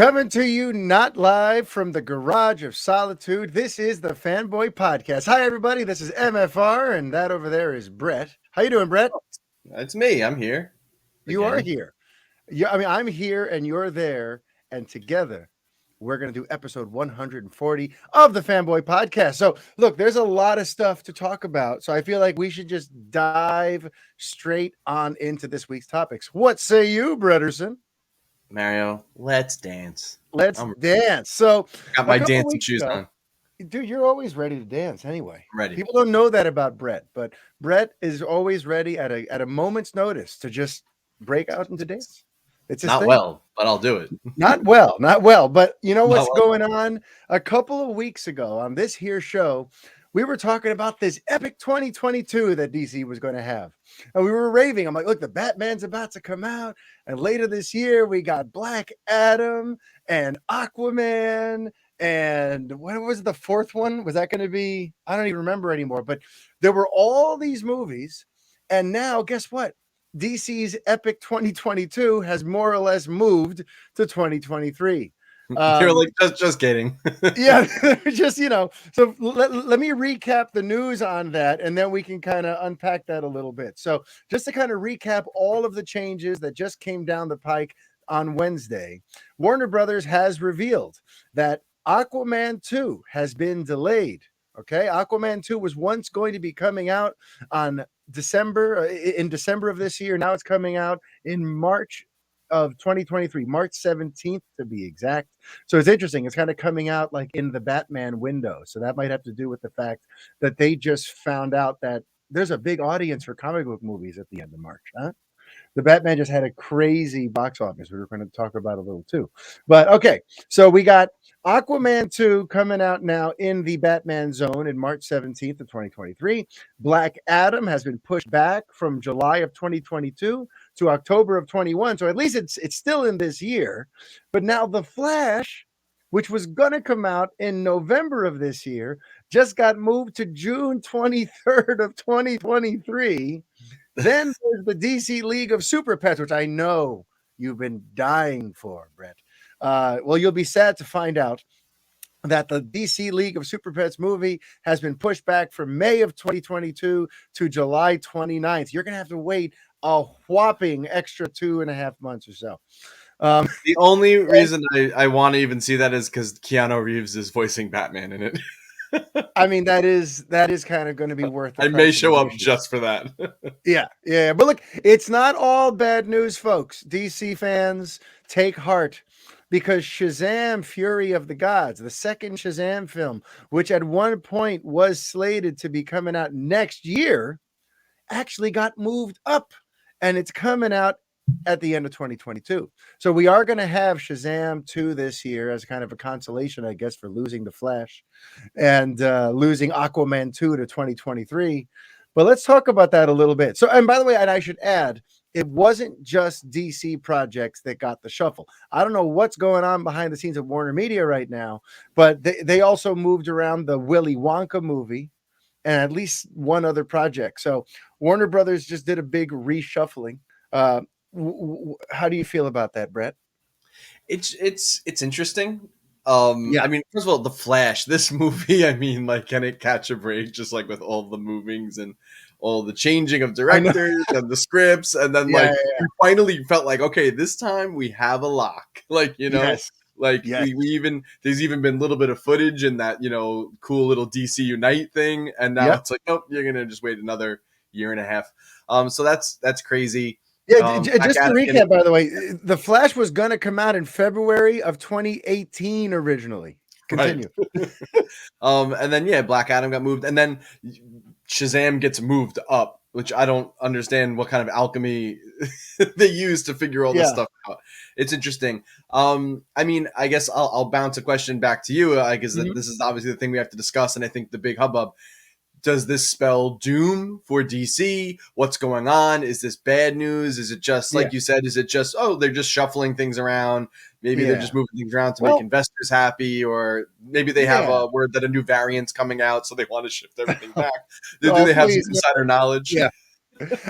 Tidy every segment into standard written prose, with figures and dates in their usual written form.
Coming to you not live from the Garage of Solitude, this is the Fanboy Podcast. Hi, everybody. This is MFR, and that over there is Brett. How you doing, Brett? It's me. I'm here. You are here. I'm here, and you're there, and together we're going to do episode 140 of the Fanboy Podcast. So, look, there's a lot of stuff to talk about, so I feel like we should just dive straight on into this week's topics. What say you, Bretterson? Mario, let's dance. Let's dance. So, got my dancing shoes on. Dude, you're always ready to dance anyway. I'm ready. People don't know that about Brett, but Brett is always ready at a moment's notice to just break out into dance. It's not well, but I'll do it. Not well. But you know what's going on? A couple of weeks ago on this here show, we were talking about this epic 2022 that DC was going to have. And we were raving. I'm like, look, the Batman's about to come out. And later this year, we got Black Adam and Aquaman. And what was the fourth one? Was that going to be? I don't even remember anymore. But there were all these movies. And now, guess what? DC's epic 2022 has more or less moved to 2023. You're like, just kidding. Yeah, just, so let me recap the news on that, and then we can kind of unpack that a little bit. So just to kind of recap all of the changes that just came down the pike on Wednesday, Warner Brothers has revealed that Aquaman 2 has been delayed. Okay, Aquaman 2 was once going to be coming out in December of this year. Now it's coming out in March of 2023, March 17th to be exact. So it's interesting. It's kind of coming out like in the Batman window. So that might have to do with the fact that they just found out that there's a big audience for comic book movies at the end of March, huh? The Batman just had a crazy box office. We were going to talk about a little too. But okay, so we got Aquaman 2 coming out now in the Batman zone in March 17th of 2023. Black Adam has been pushed back from July of 2022 to October of 21. So at least it's still in this year. But now The Flash, which was going to come out in November of this year, just got moved to June 23rd of 2023. Then there's the DC League of Super Pets, which I know you've been dying for, Brett. Well, you'll be sad to find out that the DC League of Super Pets movie has been pushed back from May of 2022 to July 29th. You're going to have to wait a whopping extra 2.5 months or so. The only reason I want to even see that is because Keanu Reeves is voicing Batman in it. I mean, that is kind of going to be worth it. I may show up just for that. Yeah. But look, it's not all bad news, folks. DC fans, take heart, because Shazam! Fury of the Gods, the second Shazam film, which at one point was slated to be coming out next year, actually got moved up, and it's coming out at the end of 2022. So we are going to have Shazam 2 this year as kind of a consolation, I guess, for losing The Flash and losing Aquaman 2 to 2023. But let's talk about that a little bit. So, and by the way, and I should add, it wasn't just DC projects that got the shuffle. I don't know what's going on behind the scenes of Warner Media right now, but they also moved around the Willy Wonka movie and at least one other project. So Warner Brothers just did a big reshuffling. How do you feel about that, Brett? It's interesting. I mean, first of all, The Flash, this movie, I mean, like, can it catch a break just like with all the movings and all the changing of directors and the scripts, and then you finally felt like, okay, this time we have a lock. Like, we even, there's even been a little bit of footage in that, cool little DC Unite thing, and now it's like, nope, you're gonna just wait another 1.5 years. So that's crazy. Yeah, just to recap, by the way, The Flash was going to come out in February of 2018 originally. Continue. Right. And then, Black Adam got moved, and then Shazam gets moved up, which I don't understand what kind of alchemy they use to figure all this stuff out. It's interesting. I mean, I guess I'll bounce a question back to you, because this is obviously the thing we have to discuss, and I think the big hubbub. Does this spell doom for DC? What's going on? Is this bad news? Is it just, like you said, is it just, they're just shuffling things around? Maybe they're just moving things around to make investors happy, or maybe they have a word that a new variant's coming out, so they want to shift everything back. Do they have some insider knowledge? Yeah.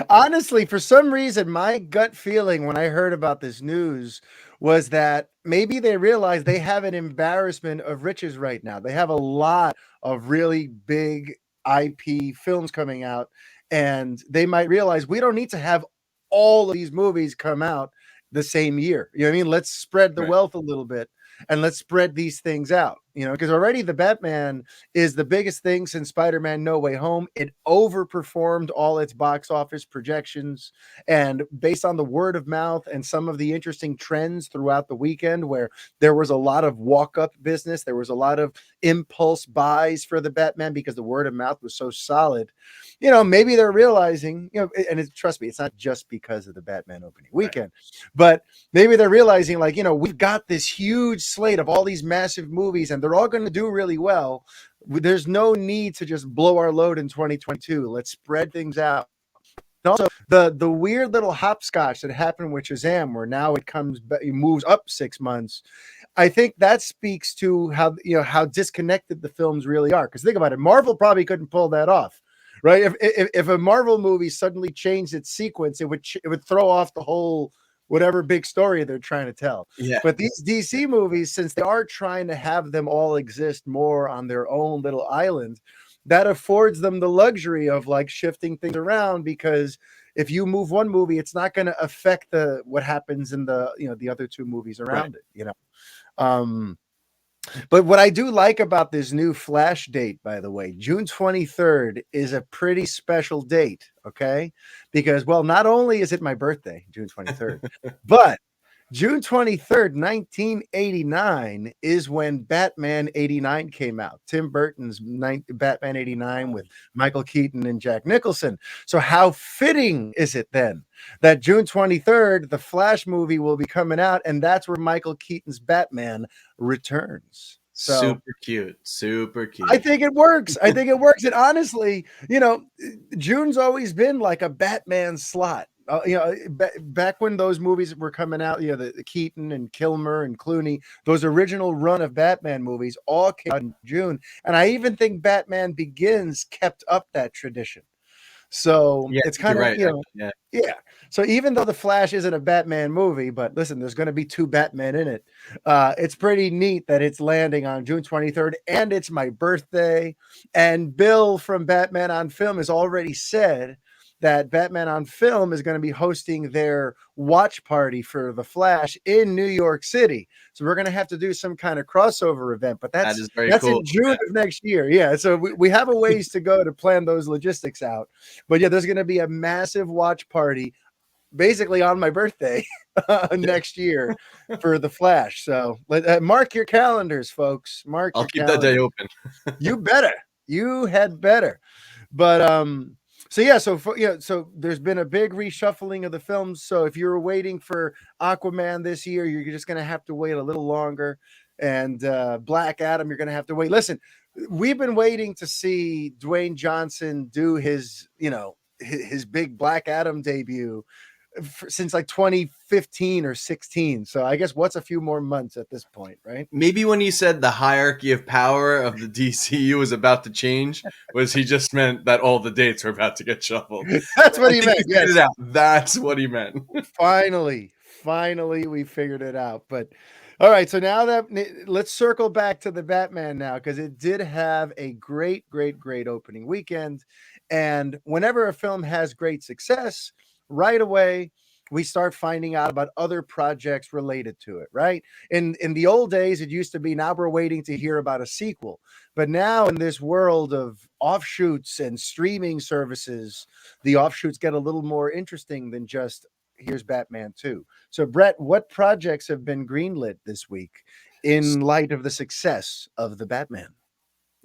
Honestly, for some reason, my gut feeling when I heard about this news was that maybe they realize they have an embarrassment of riches right now. They have a lot of really big IP films coming out, and they might realize we don't need to have all of these movies come out the same year. You know what I mean? Let's spread the Right. wealth a little bit and let's spread these things out, because already the Batman is the biggest thing since Spider-Man No Way Home. It overperformed all its box office projections. And based on the word of mouth and some of the interesting trends throughout the weekend, where there was a lot of walk-up business, there was a lot of impulse buys for the Batman because the word of mouth was so solid. Maybe they're realizing, and trust me, it's not just because of the Batman opening weekend, but maybe they're realizing, like, we've got this huge slate of all these massive movies and they're all going to do really well. There's no need to just blow our load in 2022. Let's spread things out. And also, the weird little hopscotch that happened with Shazam, where now it moves up 6 months. I think that speaks to how disconnected the films really are. Because think about it, Marvel probably couldn't pull that off, right? If a Marvel movie suddenly changed its sequence, it would throw off the whole whatever big story they're trying to tell. Yeah. But these DC movies, since they are trying to have them all exist more on their own little island, that affords them the luxury of like shifting things around, because if you move one movie, it's not going to affect what happens in the other two movies around it. But what I do like about this new Flash date, by the way, June 23rd is a pretty special date, okay? Because, well, not only is it my birthday, June 23rd, but June 23rd, 1989 is when Batman 89 came out. Tim Burton's Batman 89 with Michael Keaton and Jack Nicholson. So how fitting is it then that June 23rd, the Flash movie will be coming out, and that's where Michael Keaton's Batman returns. So Super cute. Super cute. I think it works. And honestly, June's always been like a Batman slot. Back when those movies were coming out, the Keaton and Kilmer and Clooney, those original run of Batman movies all came out in June. And I even think Batman Begins kept up that tradition. So it's kind of, right. Yeah. So even though The Flash isn't a Batman movie, but listen, there's going to be two Batmen in it. It's pretty neat that it's landing on June 23rd, and it's my birthday. And Bill from Batman on Film has already said that Batman on Film is going to be hosting their watch party for The Flash in New York City. So we're going to have to do some kind of crossover event, but that's cool. in June of next year. Yeah. So we have a ways to go to plan those logistics out. But yeah, there's going to be a massive watch party basically on my birthday next year for The Flash. So mark your calendars, folks. I'll keep that day open. You better. You had better. But so there's been a big reshuffling of the films. So if you're waiting for Aquaman this year, you're just going to have to wait a little longer. And Black Adam, you're going to have to wait. Listen, we've been waiting to see Dwayne Johnson do his big Black Adam debut since like 2015 or 16. So I guess what's a few more months at this point, right? Maybe when he said the hierarchy of power of the DCU was about to change, was he just meant that all the dates were about to get shuffled? That's what he meant. Yes. It out. That's what he meant. Finally, we figured it out. But all right, so now let's circle back to the Batman now, because it did have a great opening weekend. And whenever a film has great success, right away we start finding out about other projects related to it, right? In the old days, it used to be, now we're waiting to hear about a sequel. But now in this world of offshoots and streaming services, the offshoots get a little more interesting than just here's Batman 2. So Brett, what projects have been greenlit this week in light of the success of the Batman?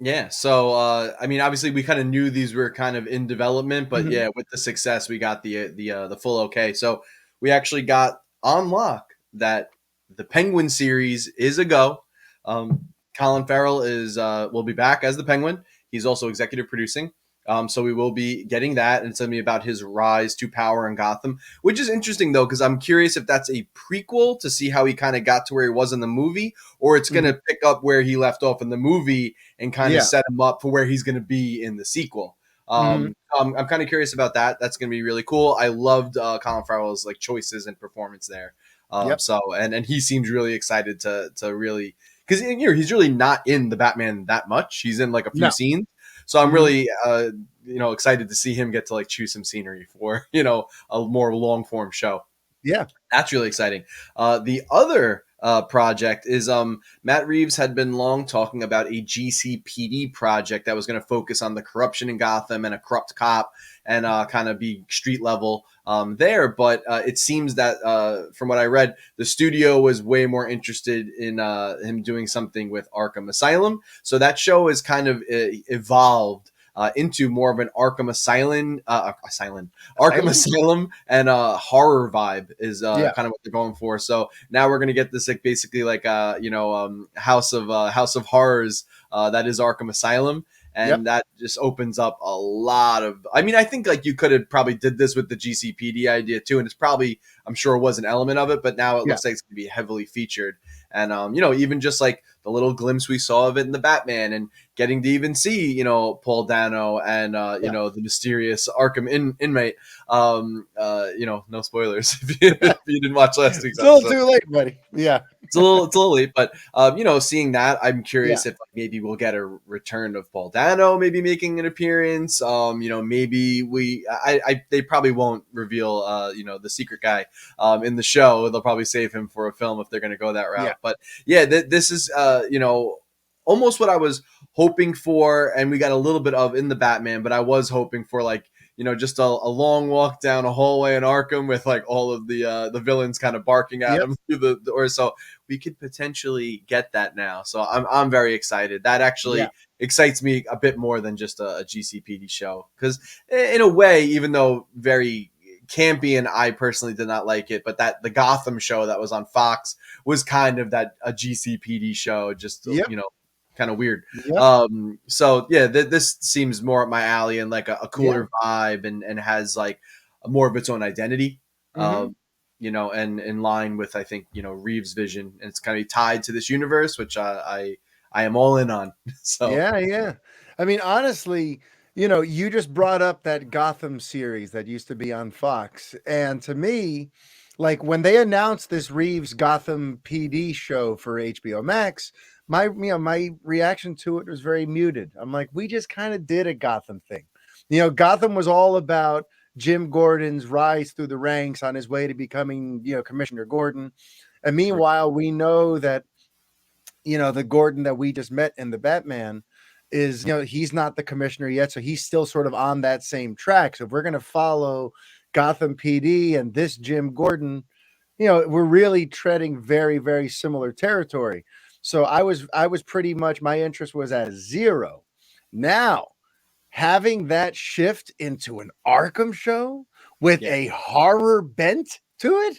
Yeah, so I mean, obviously, we kind of knew these were kind of in development, but yeah, with the success, we got the full okay. So we actually got on lock that the Penguin series is a go. Colin Farrell will be back as the Penguin. He's also executive producing. So we will be getting that, and it's going to be about his rise to power in Gotham, which is interesting, though, because I'm curious if that's a prequel to see how he kind of got to where he was in the movie, or it's going to pick up where he left off in the movie and kind of set him up for where he's going to be in the sequel. Mhm. I'm kind of curious about that. That's going to be really cool. I loved Colin Farrell's like choices and performance there. Yep. So and he seems really excited to really, because he's really not in the Batman that much. He's in like a few No. scenes. So I'm Mhm. really excited to see him get to like choose some scenery for a more long form show. Yeah. That's really exciting. The other project is Matt Reeves had been long talking about a GCPD project that was going to focus on the corruption in Gotham and a corrupt cop and kind of be street level there. But it seems that from what I read, the studio was way more interested in him doing something with Arkham Asylum. So that show is kind of evolved into more of an Arkham Arkham Asylum and horror vibe is Yeah. kind of what they're going for. So now we're gonna get this like basically like House of Horrors that is Arkham Asylum. Yep. And that just opens up a lot of. I mean, I think like you could have probably did this with the GCPD idea too, and it's probably I'm sure was an element of it, but now it Yeah. looks like it's gonna be heavily featured. And even just like the little glimpse we saw of it in the Batman, and getting to even see Paul Dano and Yeah. the mysterious Arkham inmate. No spoilers if you didn't watch last week's Still episode. too late, buddy. Yeah. It's a little late, but seeing that, I'm curious Yeah. if like, maybe we'll get a return of Paul Dano, maybe making an appearance. Maybe they probably won't reveal the secret guy in the show. They'll probably save him for a film if they're going to go that route. Yeah. But yeah, this is almost what I was hoping for, and we got a little bit of in the Batman, but I was hoping for like just a long walk down a hallway in Arkham with like all of the villains kind of barking at Yep. him through the door. So we could potentially get that now. So I'm very excited. That actually excites me a bit more than just a GCPD show, because in a way, even though very campy and I personally did not like it, but that the Gotham show that was on Fox was kind of that a GCPD show, just Yep. kind of weird. Yep. So yeah, this seems more up my alley and like a Yeah. cooler vibe, and has like more of its own identity. Mhm. And in line with I think Reeves' vision, and it's kind of tied to this universe, which I am all in on. So Yeah, yeah. I mean, honestly, you just brought up that Gotham series that used to be on Fox. And to me, like when they announced this Reeves Gotham PD show for HBO Max, my reaction to it was very muted. I'm like, we just kind of did a Gotham thing. Gotham was all about Jim Gordon's rise through the ranks on his way to becoming, Commissioner Gordon. And meanwhile, we know that the Gordon that we just met in the Batman is, he's not the commissioner yet. So he's still sort of on that same track. So if we're going to follow Gotham PD and this Jim Gordon, we're really treading very, very similar territory. So I was pretty much, my interest was at zero. Now, having that shift into an Arkham show with yeah, a horror bent to it,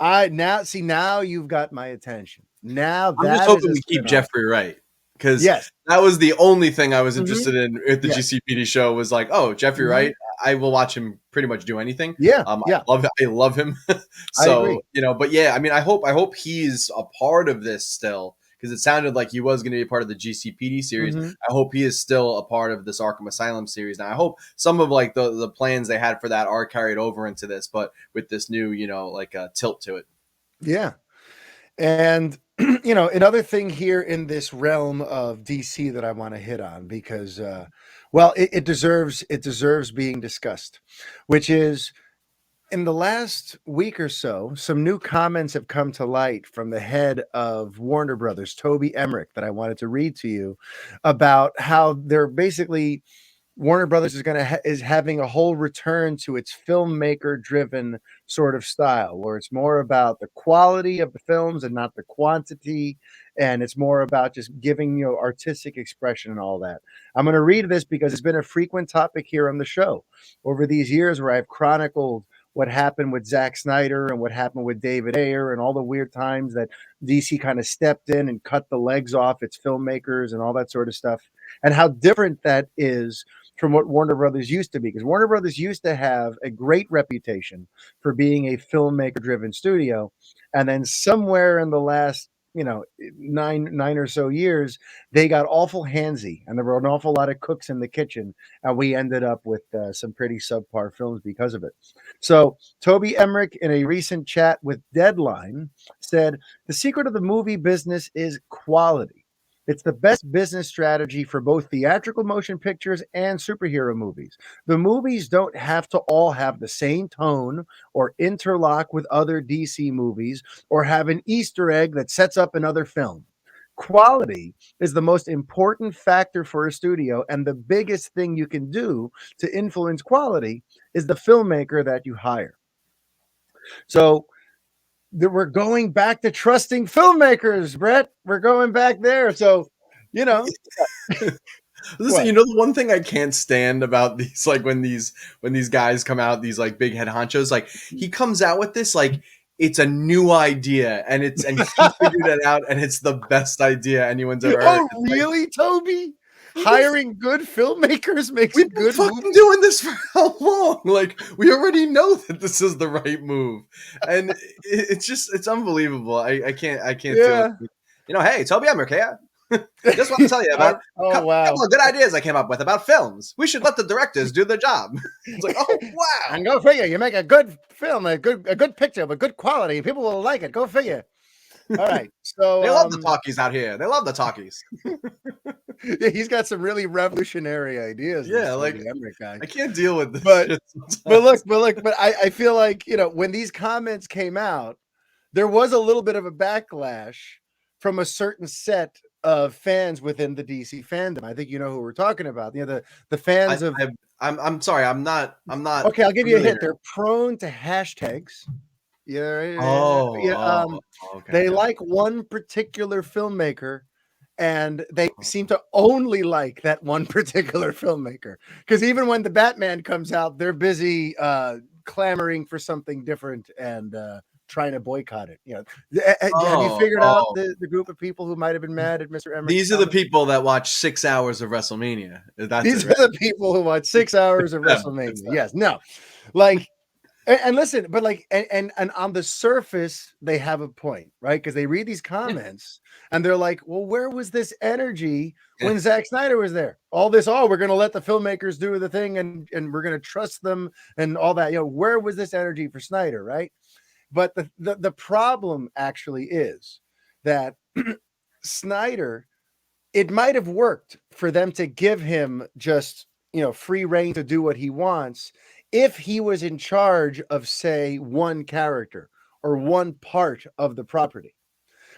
now you've got my attention. Now I'm just that is hoping a we keep spin-off. Jeffrey Wright, because Yes. that was the only thing I was Mhm. interested in at the Yeah. GCPD show. Was like, oh, Jeffrey Mhm. Wright. I will watch him pretty much do anything. Yeah. Yeah. I love him. I So agree. but yeah, I mean, I hope he's a part of this still, because it sounded like he was going to be a part of the GCPD series. Mhm. I hope he is still a part of this Arkham Asylum series. Now, I hope some of like the plans they had for that are carried over into this, but with this new like tilt to it. Yeah. And another thing here in this realm of DC that I want to hit on because it deserves being discussed, which is in the last week or so, some new comments have come to light from the head of Warner Brothers, Toby Emmerich, that I wanted to read to you about how they're basically Warner Brothers is having a whole return to its filmmaker-driven sort of style, where it's more about the quality of the films and not the quantity, and it's more about just giving artistic expression and all that. I'm going to read this because it's been a frequent topic here on the show over these years, where I've chronicled what happened with Zack Snyder and what happened with David Ayer and all the weird times that DC kind of stepped in and cut the legs off its filmmakers and all that sort of stuff, and how different that is from what Warner Brothers used to be. Because Warner Brothers used to have a great reputation for being a filmmaker driven studio. And then somewhere in the last nine or so years, they got awful handsy, and there were an awful lot of cooks in the kitchen, and we ended up with some pretty subpar films because of it. So Toby Emmerich, in a recent chat with Deadline, said the secret of the movie business is quality. It's the best business strategy for both theatrical motion pictures and superhero movies. The movies don't have to all have the same tone or interlock with other DC movies or have an Easter egg that sets up another film. Quality is the most important factor for a studio, and the biggest thing you can do to influence quality is the filmmaker that you hire. So we're going back to trusting filmmakers, Brett. We're going back there. So, you know, Listen, the one thing I can't stand about these, like when these guys come out, these like big head honchos, like he comes out with this, like it's a new idea, and he figured it out, and it's the best idea anyone's ever heard. Oh, really, Toby? Hiring good filmmakers makes We've a good been fucking doing this for how long? Like, we already know that this is the right move, and it's unbelievable. I can't do it. Hey, Toby Emmerich here. Just want to tell you about a couple of good ideas I came up with about films. We should let the directors do their job. It's like, oh wow! And go figure, you make a good film, a good picture with good quality, people will like it. Go figure. All right, so they love the talkies out here. They love the talkies. Yeah, he's got some really revolutionary ideas. Yeah, like guy. I can't deal with this. But I feel like when these comments came out, there was a little bit of a backlash from a certain set of fans within the DC fandom. I think you know who we're talking about. The fans of. I'm sorry. I'm not. Okay, I'll give you a hint. They're prone to hashtags. Yeah. Okay. They like one particular filmmaker, and they seem to only like that one particular filmmaker. Because even when the Batman comes out, they're busy clamoring for something different and trying to boycott it. Have you figured out the group of people who might have been mad at Mr. Emmerich? These are the people that watch 6 hours of WrestleMania. These are the people who watch 6 hours of WrestleMania. Yes, no, like. And listen, but like, and on the surface, they have a point, right? Because they read these comments and they're like, well, where was this energy when Zack Snyder was there? All this, we're going to let the filmmakers do the thing and we're going to trust them and all that. Where was this energy for Snyder, right? But the problem actually is that Snyder, it might have worked for them to give him just, free reign to do what he wants if he was in charge of, say, one character or one part of the property.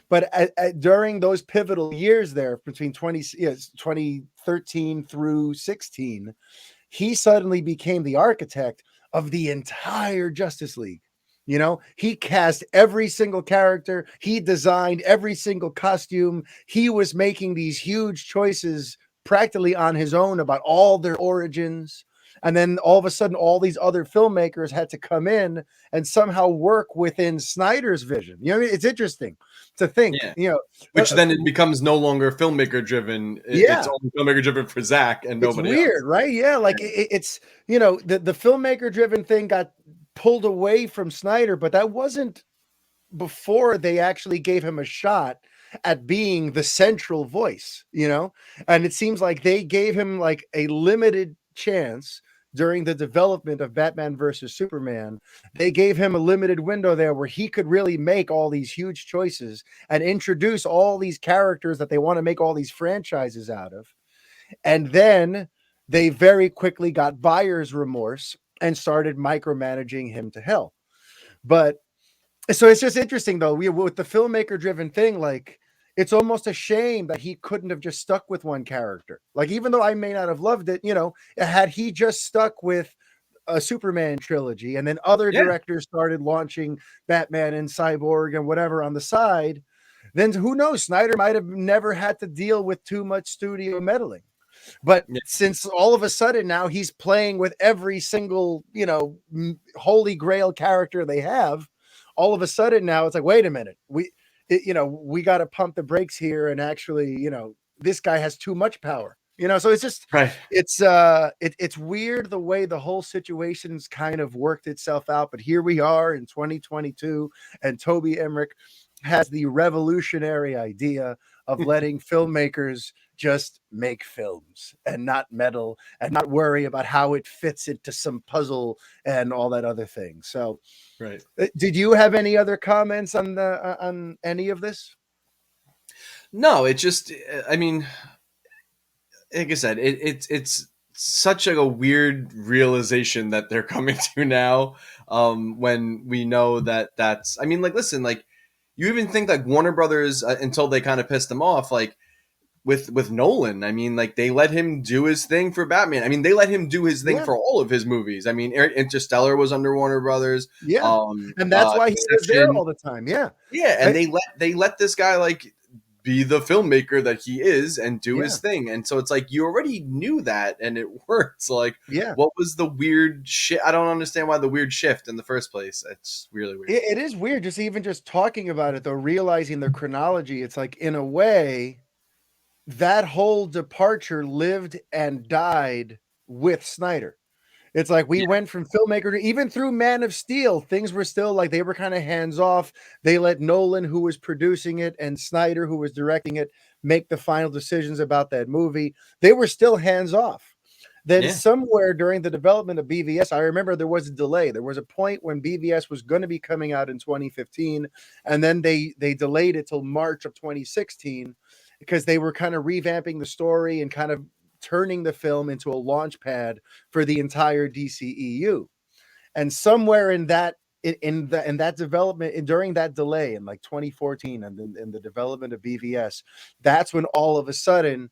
But during those pivotal years there, between 2013 through 16, he suddenly became the architect of the entire Justice League. He cast every single character. He designed every single costume. He was making these huge choices practically on his own about all their origins. And then all of a sudden, all these other filmmakers had to come in and somehow work within Snyder's vision. It's interesting to think, which then it becomes no longer filmmaker driven. It's only filmmaker driven for Zach and nobody else. It's weird, right? Yeah. Like it's, the filmmaker driven thing got pulled away from Snyder, but that wasn't before they actually gave him a shot at being the central voice, and it seems like they gave him like a limited chance during the development of Batman versus Superman. They gave him a limited window there where he could really make all these huge choices and introduce all these characters that they want to make all these franchises out of. And then they very quickly got buyer's remorse and started micromanaging him to hell. But so it's just interesting though, with the filmmaker driven thing, like it's almost a shame that he couldn't have just stuck with one character. Like, even though I may not have loved it, had he just stuck with a Superman trilogy and then other directors started launching Batman and Cyborg and whatever on the side, then who knows? Snyder might have never had to deal with too much studio meddling. But since all of a sudden now he's playing with every single, holy grail character they have, all of a sudden now it's like, wait a minute, we got to pump the brakes here. And actually, this guy has too much power. You know, so it's just Right. it's weird the way the whole situation's kind of worked itself out. But here we are in 2022, and Toby Emmerich has the revolutionary idea of letting filmmakers just make films and not meddle and not worry about how it fits into some puzzle and all that other thing. So, Right. did you have any other comments on any of this? No, it just, I mean, like I said, it's such like a weird realization that they're coming to now. When we know that that's, I mean, like, listen, like, you even think like Warner Brothers, until they kind of pissed them off, like with Nolan. I mean, like, they let him do his thing for Batman. I mean, they let him do his thing Yeah, for all of his movies. I mean, Interstellar was under Warner Brothers. yeah, and that's why he was there Inception. all the time. Yeah, Yeah, and they let this guy like be the filmmaker that he is and do yeah, his thing. And so it's like, you already knew that and it worked. So like, yeah. what was the weird shit? I don't understand why the weird shift in the first place. It's really weird. It is weird just even just talking about it though, realizing the chronology. It's like in a way that whole departure lived and died with Snyder. It's like we Yeah, went from filmmaker to even through Man of Steel, things were still like they were kind of hands off. They let Nolan, who was producing it, and Snyder, who was directing it, make the final decisions about that movie. They were still hands off. Then yeah, somewhere during the development of BVS, I remember there was a delay. There was a point when BVS was going to be coming out in 2015, and then they delayed it till March of 2016 because they were kind of revamping the story and kind of turning the film into a launch pad for the entire DCEU. And somewhere in that development during that delay in like 2014 and in the development of BVS, that's when all of a sudden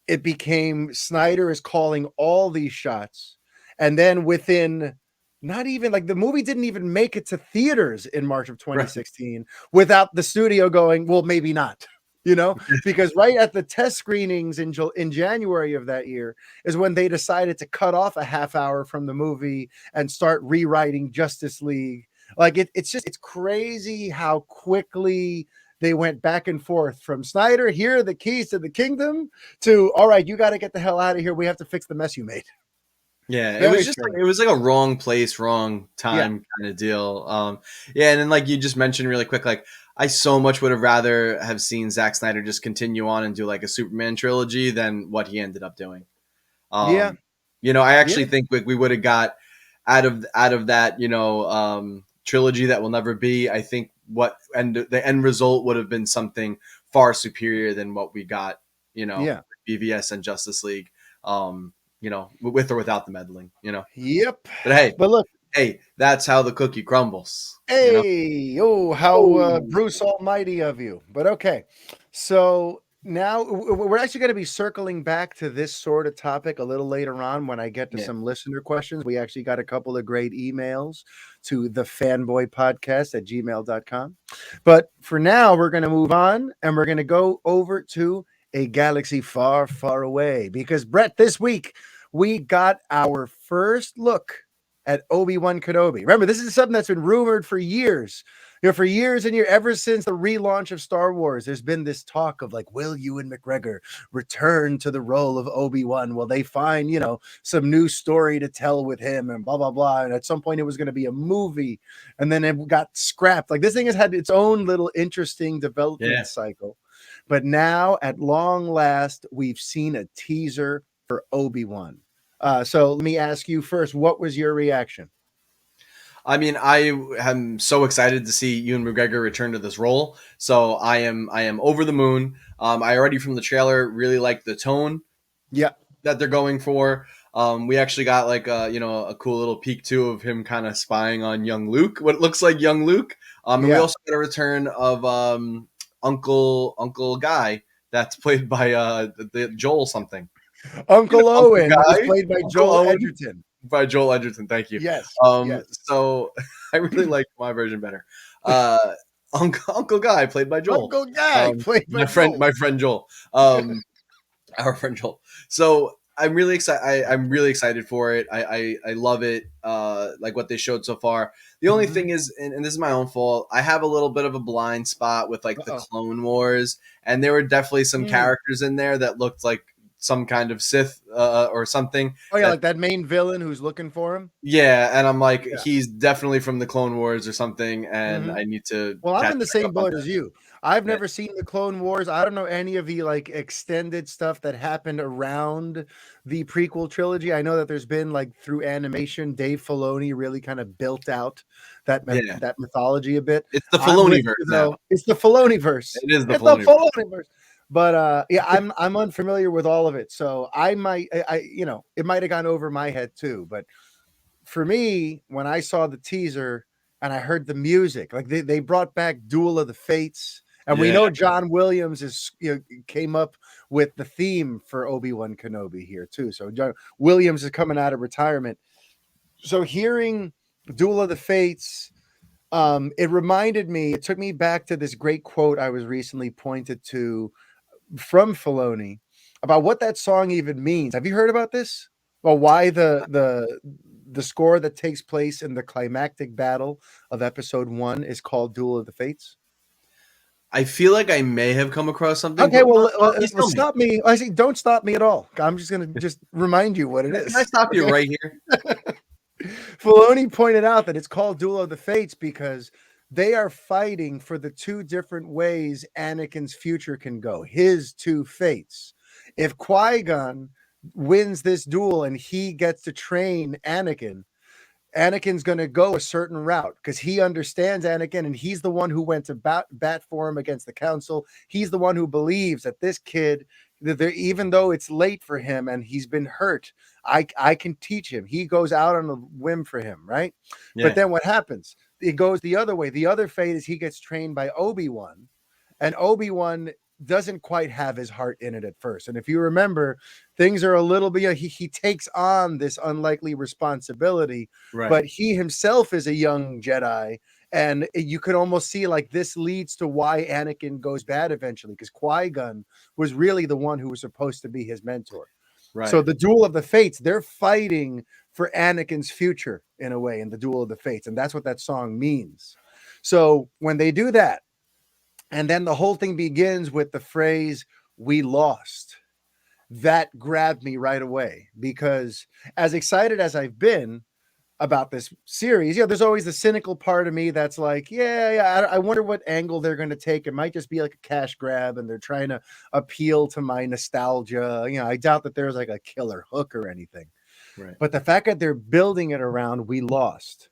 it became Snyder is calling all these shots. And then within not even like the movie didn't even make it to theaters in March of right. 2016 without the studio going, well, maybe not, you know, because right at the test screenings in January of that year is when they decided to cut off a half hour from the movie and start rewriting Justice League. Like it's crazy how quickly they went back and forth from Snyder, here are the keys to the kingdom, to all right, you got to get the hell out of here. We have to fix the mess you made. Yeah, it was Very just strange. like, it was like a wrong place, wrong Yeah. time kind of deal. Yeah, and then like you just mentioned really quick, like, I so much would have rather have seen Zack Snyder just continue on and do like a Superman trilogy than what he ended up doing. Yeah. Um, I Yeah. actually think we would have got out of that, trilogy that will never be. I think the end result would have been something far superior than what we got, Yeah. BVS and Justice League. With or without the meddling. Yep. But hey, But look, that's how the cookie crumbles. hey, oh, how Oh, Bruce Almighty of you. But okay. So now we're actually going to be circling back to this sort of topic a little later on when I get to yeah. some listener questions. We actually got a couple of great emails to the Fanboy Podcast at gmail.com. But for now, we're going to move on and we're going to go over to a galaxy far, far away because, Brett, this week we got our first look at Obi-Wan Kenobi. Remember, this is something that's been rumored for years. For years and years, ever since the relaunch of Star Wars, there's been this talk of like, will Ewan McGregor return to the role of Obi-Wan? Will they find, some new story to tell with him and blah, blah, blah. And at some point it was going to be a movie and then it got scrapped. Like this thing has had its own little interesting Yeah. development cycle. But now at long last, we've seen a teaser for Obi-Wan. So let me ask you first, what was your reaction? I mean, I am so excited to see Ewan McGregor return to this role. So I am over the moon. I already from the trailer really like the tone Yeah. that they're going for. We actually got like a cool little peek too of him kind of spying on young Luke, what looks like young Luke. And we Yeah. also got a return of Uncle Guy that's played by the Joel something. Uncle Uncle Owen is Guy, played by Uncle Joel Owen Edgerton. by Joel Edgerton. Thank you. Yes. Yes. So I really like my version better. Uncle Guy played by Joel. Uncle Guy played by My friend, Joel. my friend Joel. Our friend Joel. So I'm really excited. I'm really excited for it. I love it. Like what they showed so far. The only Mhm. thing is, and this is my own fault, I have a little bit of a blind spot with like the Uh-oh. Clone Wars, and there were definitely some Mm. characters in there that looked like some kind of Sith or something. Oh yeah, like that main villain who's looking for him. Yeah, and I'm like, Yeah. he's definitely from the Clone Wars or something, and hmm I need to Well, I'm catch in the back same up on boat as you. I've that. never seen the Clone Wars. I don't know any of the like extended stuff that happened around the prequel trilogy. I know that there's been like through animation, Dave Filoni really kind of built out Yeah, that mythology a bit. it's the I'm with Filoniverse you now. though. It's the Filoni verse. It is the It's the Filoniverse. Filoni verse. But yeah, I'm unfamiliar with all of it, so I might it might have gone over my head too. But for me, when I saw the teaser and I heard the music, like they brought back Duel of the Fates, and we Yeah, know John Williams is came up with the theme for Obi-Wan Kenobi here too. So John Williams is coming out of retirement. So hearing Duel of the Fates, it reminded me, it took me back to this great quote I was recently pointed to from Filoni about what that song even means. Have you heard about this? Well, why the score that takes place in the climactic battle of episode 1 is called Duel of the Fates? I feel like I may have come across something, Okay, but well, please let's tell me. stop me. I say, don't stop me at all. I'm just going to just remind you what it Can I is. stop you Okay? right here? Filoni pointed out that it's called Duel of the Fates because they are fighting for the two different ways Anakin's future can go, his two fates. If Qui-Gon wins this duel and he gets to train Anakin's going to go a certain route because he understands Anakin and he's the one who went to bat for him against the council. He's the one who believes that this kid, that even though it's late for him and he's been hurt, I can teach him. He goes out on a whim for him, right? But Yeah, then what happens? It goes the other way. The other fate is he gets trained by Obi-Wan, and Obi-Wan doesn't quite have his heart in it at first. And if you remember, things are a little bit, he takes on this unlikely responsibility, right. but he himself is a young Jedi. And you could almost see like this leads to why Anakin goes bad eventually, because Qui-Gon was really the one who was supposed to be his mentor. So Right. the Duel of the Fates, they're fighting for Anakin's future in a way in the Duel of the Fates. And that's what that song means. So when they do that, and then the whole thing begins with the phrase, "We lost." That grabbed me right away because as excited as I've been about this series, there's always the cynical part of me that's like, I wonder what angle they're going to take. It might just be like a cash grab and they're trying to appeal to my nostalgia. I doubt that there's like a killer hook or anything. Right. But the fact that they're building it around "we lost,"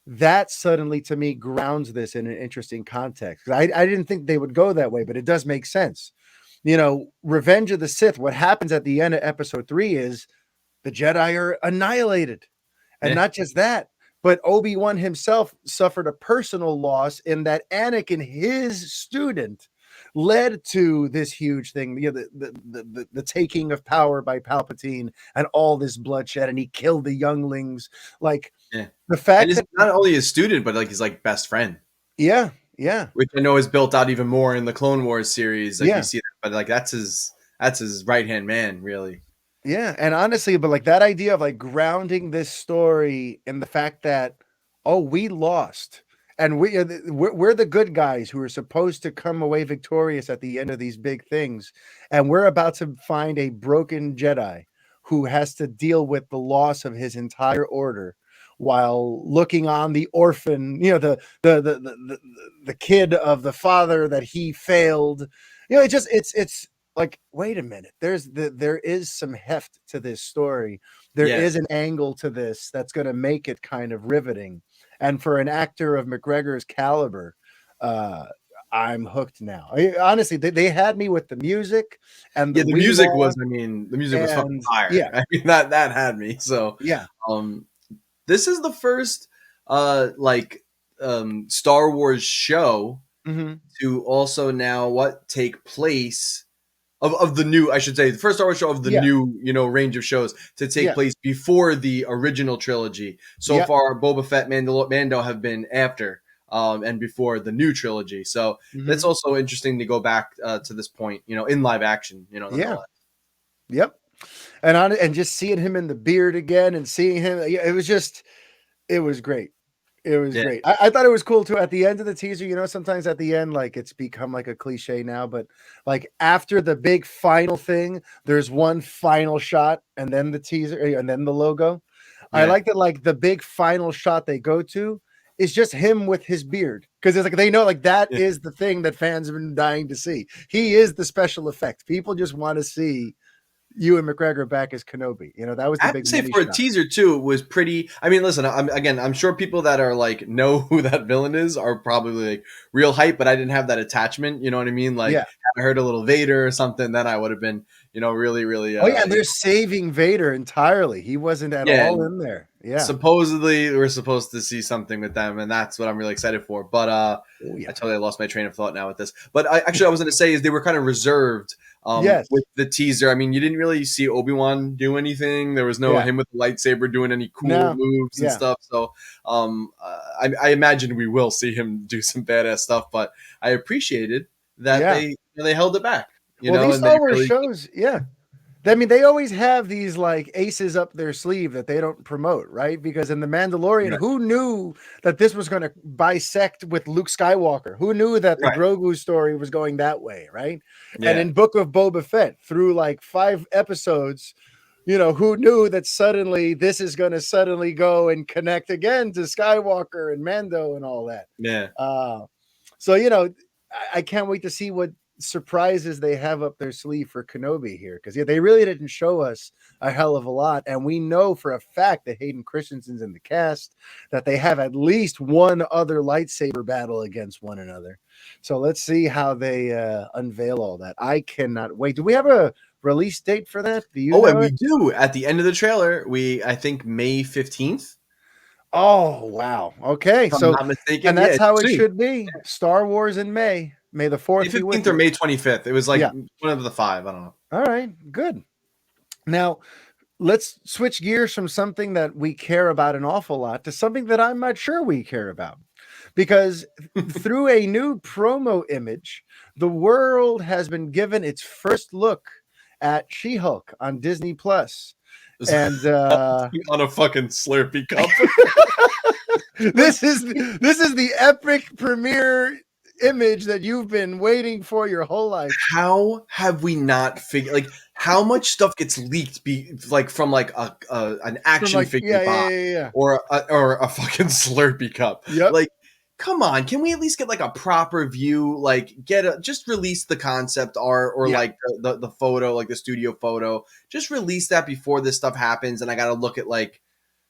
that suddenly to me grounds this in an interesting context. I didn't think they would go that way, but it does make sense. Revenge of the Sith, what happens at the end of episode 3 is the Jedi are annihilated. And Yeah. not just that, but Obi-Wan himself suffered a personal loss in that Anakin, his student, led to this huge thing, the taking of power by Palpatine and all this bloodshed, and he killed the younglings. Like Yeah. the And fact he's that, not only his student, but like his like best friend, yeah, yeah, which I know is built out even more in the Clone Wars series. Like you yeah. see that, but like that's his right hand man, really. Yeah, and honestly, but like that idea of like grounding this story in the fact that, oh, we lost, and we're the good guys who are supposed to come away victorious at the end of these big things, and we're about to find a broken Jedi who has to deal with the loss of his entire order while looking on the orphan, the kid of the father that he failed. It's like, wait a minute, there is some heft to this story. There Yeah. is an angle to this that's going to make it kind of riveting. And for an actor of McGregor's caliber, I'm hooked now. Honestly, they had me with the music and the Yeah, the "we music was, lost," the music was fucking and fire. yeah, I mean, that had me. So, yeah, um, this is the first, like, Star Wars show hmm to also now take place of the new, I should say, the first Star Wars show of the yeah, new, range of shows to take yeah, place before the original trilogy. So yeah. far, Boba Fett, Mando have been after, and before the new trilogy. So that's hmm also interesting to go back to this point, in live action, Yeah. nonetheless. Yep. And just seeing him in the beard again and seeing him, it was great. It was great. I thought it was cool too. At the end of the teaser, you know, sometimes at the end, like it's become like a cliche now, but like after the big final thing, there's one final shot and then the teaser and then the logo. I like that, like the big final shot they go to is just him with his beard. Because it's like they know like that is the thing that fans have been dying to see. He is the special effect. People just want to see Ewan McGregor back as Kenobi. You know, that was the I have big to say money for shot. a teaser too, it was pretty. I mean, listen, I'm sure people that are like know who that villain is are probably like real hype, but I didn't have that attachment. You know what I mean? Like, had I heard a little Vader or something, then I would have been, you know, really, really. Oh yeah, and they're saving Vader entirely. He wasn't at all in there. Yeah. Supposedly, we're supposed to see something with them, and that's what I'm really excited for. But Oh, I totally lost my train of thought now with this. But I was going to say is they were kind of reserved Yes. with the teaser. I mean, you didn't really see Obi-Wan do anything. There was no him with the lightsaber doing any cool moves and stuff. So I imagine we will see him do some badass stuff. But I appreciated that they held it back. You know, these and Star Wars really, shows, I mean, they always have these like aces up their sleeve that they don't promote, right? Because in The Mandalorian, who knew that this was going to bisect with Luke Skywalker? Who knew that the Grogu story was going that way, right? And in Book of Boba Fett, through like 5 episodes, you know, who knew that suddenly this is going to suddenly go and connect again to Skywalker and Mando and all that? Yeah. So, you know, I can't wait to see what surprises they have up their sleeve for Kenobi here, because they really didn't show us a hell of a lot, and we know for a fact that Hayden Christensen's in the cast, that they have at least one other lightsaber battle against one another. So let's see how they unveil all that. I cannot wait. Do we have a release date for that? Do you know and it? we do at the end of the trailer. I think May 15th. Oh wow! Okay, If I'm so not mistaken, and that's how it should be. Star Wars in May. May the 4th be with you. May 15th or May 25th. It was like one of the 5. I don't know. All right, good. Now, let's switch gears from something that we care about an awful lot to something that I'm not sure we care about. Because through a new promo image, the world has been given its first look at She-Hulk on Disney Plus. And on a fucking Slurpee cup. This is the epic premiere image that you've been waiting for your whole life. How have we not figured, like, how much stuff gets leaked from like an action figure box or a fucking Slurpee cup? Like, come on, can we at least get like a proper view? Like, just release the concept art or like the photo, like the studio photo. Just release that before this stuff happens, and I got to look at like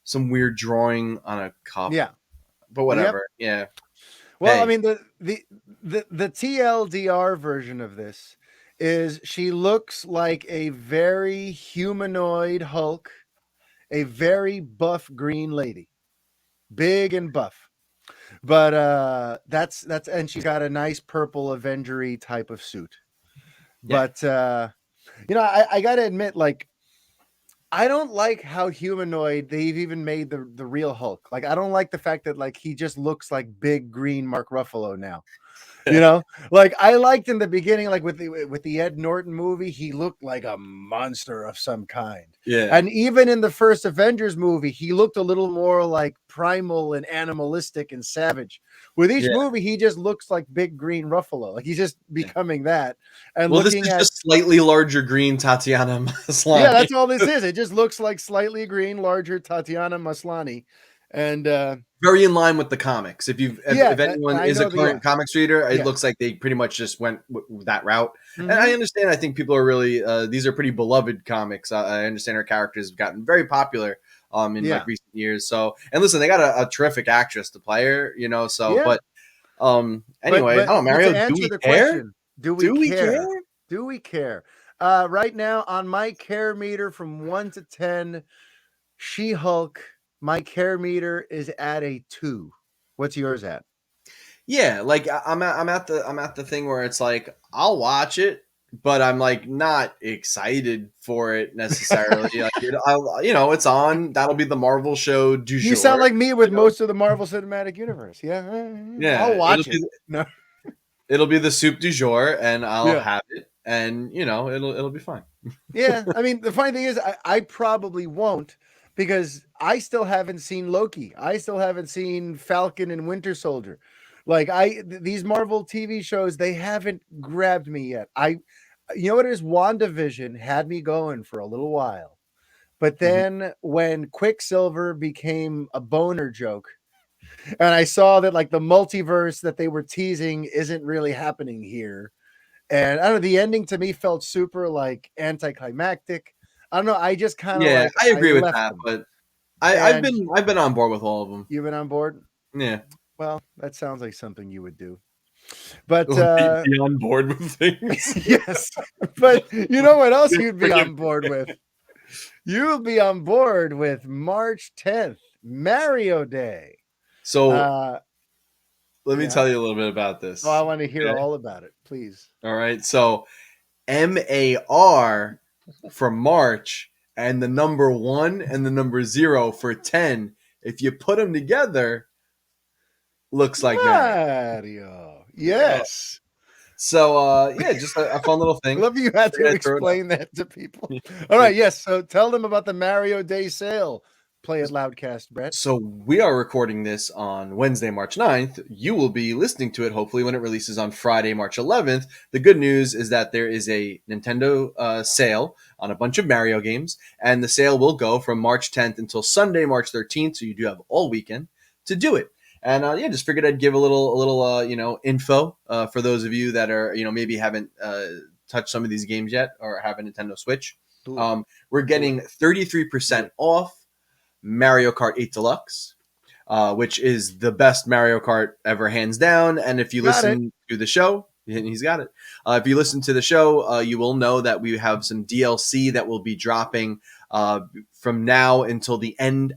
some weird drawing on a cup. Yeah, but whatever. Yeah. Well, I mean, the TLDR version of this is she looks like a very humanoid Hulk, a very buff green lady, big and buff. But that's and she's got a nice purple Avengery type of suit. But you know, I got to admit, like, I don't like how humanoid they've even made the real Hulk. Like, I don't like the fact that like he just looks like big green Mark Ruffalo now. You know, like I liked in the beginning, like with the Ed Norton movie, he looked like a monster of some kind. Yeah. And even in the first Avengers movie, he looked a little more like primal and animalistic and savage. With each movie, he just looks like big green Ruffalo. Like he's just becoming that. And this is just slightly larger green Tatiana Maslany. Yeah, that's all this is. It just looks like slightly green, larger Tatiana Maslany. And very in line with the comics. If anyone is a current comics reader, it looks like they pretty much just went that route. Mm-hmm. And I understand. I think people are really these are pretty beloved comics. I understand her characters have gotten very popular in like recent years. So, and listen, they got a terrific actress to play her. You know, so but anyway, but, oh Mario, to answer the question, do we care? Do we care? Right now on my care meter from 1 to 10, She-Hulk. My care meter is at a 2. What's yours at? Yeah, like I'm at the thing where it's like I'll watch it, but I'm like not excited for it necessarily. Like, it's on. That'll be the Marvel show du jour. You sound like me with most of the Marvel Cinematic Universe. Yeah, I'll watch it. No, it'll be the soup du jour, and I'll have it, and it'll be fine. Yeah, I mean the funny thing is I probably won't. because I still haven't seen Loki. I still haven't seen Falcon and Winter Soldier. Like these Marvel TV shows, they haven't grabbed me yet. You know what it is? WandaVision had me going for a little while. But Mhm. then when Quicksilver became a boner joke, and I saw that like the multiverse that they were teasing isn't really happening here. And I don't know, the ending to me felt super like anticlimactic. I don't know. I just kind of Yeah, like I I agree with left that, them. but I've And been on board with all of them. you've been on board? Yeah, Well, that sounds like something you would do. But be on board with things. yes. But you know what else you'd be on board with? You'll be on board with March 10th, Mario Day. So Uh let me yeah. tell you a little bit about Oh, I this. want to hear Okay. all about it, please. All right. So MAR for March and the number 1 and the number 0 for 10. If you put them together, looks like Mario. Mario. Uh, Yes. so yeah, just a fun little I thing. love you had to Figured I'd throw it out. explain that to people. All right, yes. So tell them about the Mario Day sale. Play it loudcast, Brett. So we are recording this on Wednesday, March 9th. You will be listening to it hopefully when it releases on Friday, March 11th. The good news is that there is a Nintendo sale on a bunch of Mario games, and the sale will go from March 10th until Sunday, March 13th. So you do have all weekend to do it. And yeah, just figured I'd give a little info for those of you that are maybe haven't touched some of these games yet or have a Nintendo Switch. Do it. We're getting 33% off Mario Kart 8 Deluxe, which is the best Mario Kart ever, hands down. And if you Got it. listen to the show, he's got it. If you listen to the show, you will know that we have some DLC that will be dropping from now until the end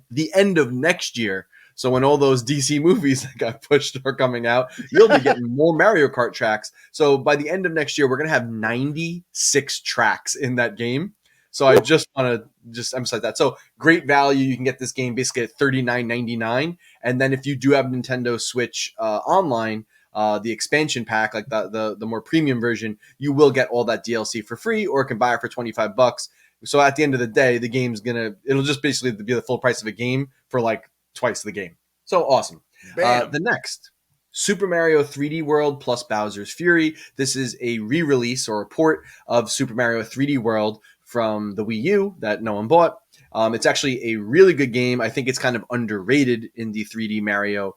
of next year. So when all those DC movies that got pushed are coming out, you'll be getting more Mario Kart tracks. So by the end of next year, we're going to have 96 tracks in that game. So I just want to just emphasize that. So great value. You can get this game basically at $39.99. And then if you do have Nintendo Switch online, the expansion pack, like the more premium version, you will get all that DLC for free, or can buy it for $25. So at the end of the day, the game's it'll just basically be the full price of a game for like twice the game. So awesome. Bam. The next, Super Mario 3D World plus Bowser's Fury. This is a re-release or a port of Super Mario 3D World from the Wii U that no one bought. It's actually a really good game. I think it's kind of underrated in the 3D Mario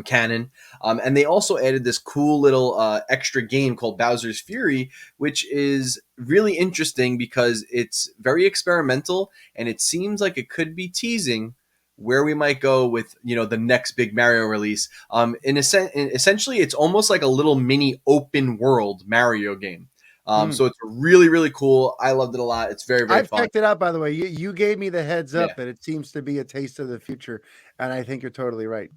canon. And they also added this cool little extra game called Bowser's Fury, which is really interesting because it's very experimental, and it seems like it could be teasing where we might go with the next big Mario release. Essentially, it's almost like a little mini open world Mario game. So it's really, really cool. I loved it a lot. It's very, very I've fun. checked it out, by the way. You gave me the heads Yeah. up that it seems to be a taste of the future, and I think you're totally right.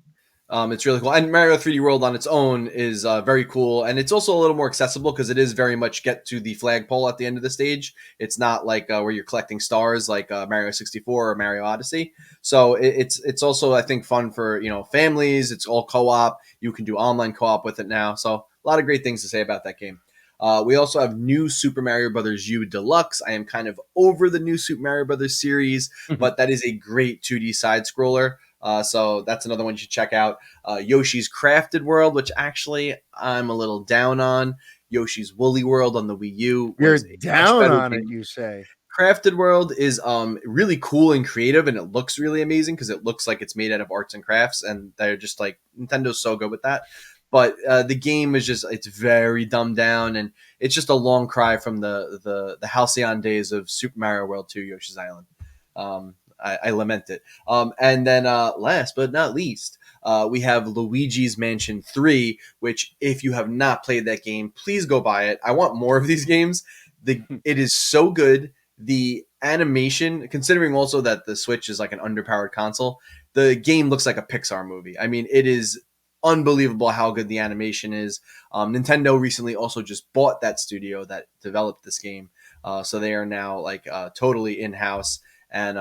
It's really cool. And Mario 3D World on its own is very cool. And it's also a little more accessible because it is very much get to the flagpole at the end of the stage. It's not like where you're collecting stars like Mario 64 or Mario Odyssey. So it's also, I think, fun for families. It's all co-op. You can do online co-op with it now. So a lot of great things to say about that game. We also have new Super Mario Brothers U Deluxe. I am kind of over the new Super Mario Brothers series, but that is a great 2D side scroller. So that's another one you should check out. Yoshi's Crafted World, which actually I'm a little down on. Yoshi's Woolly World on the Wii U. You're Was a much down better on game. it, you say? Crafted World is really cool and creative, and it looks really amazing because it looks like it's made out of arts and crafts, and they're just like, Nintendo's so good with that. But the game is it's very dumbed down, and it's just a long cry from the halcyon days of Super Mario World 2 Yoshi's Island. I lament it. And then last but not least, we have Luigi's Mansion 3, which if you have not played that game, please go buy it. I want more of these games. It is so good. The animation, considering also that the Switch is like an underpowered console, the game looks like a Pixar movie. I mean, it is unbelievable how good the animation is. Nintendo recently also just bought that studio that developed this game. So they are now like totally in-house. And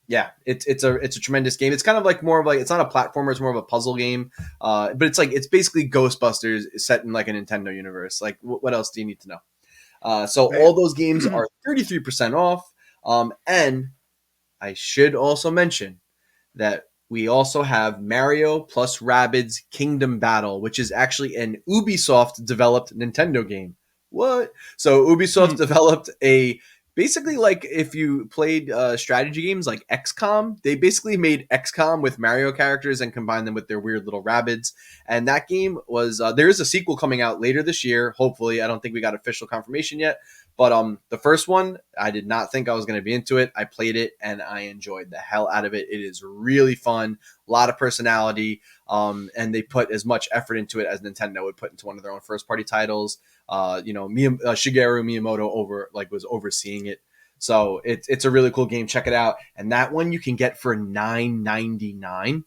yeah, it's a tremendous game. It's kind of like more of like, it's not a platformer, it's more of a puzzle game. But it's basically Ghostbusters set in like a Nintendo universe. Like what else do you need to know? So all those games are 33% off. And I should also mention that we also have Mario plus Rabbids Kingdom Battle, which is actually an Ubisoft developed Nintendo game. What? So Ubisoft developed a basically like if you played strategy games like XCOM, they basically made XCOM with Mario characters and combined them with their weird little Rabbids. And that game was there is a sequel coming out later this year. Hopefully, I don't think we got official confirmation yet. But the first one, I did not think I was going to be into it. I played it and I enjoyed the hell out of it. It is really fun, a lot of personality, and they put as much effort into it as Nintendo would put into one of their own first-party titles. Shigeru Miyamoto was overseeing it, so it's a really cool game. Check it out, and that one you can get for $9.99,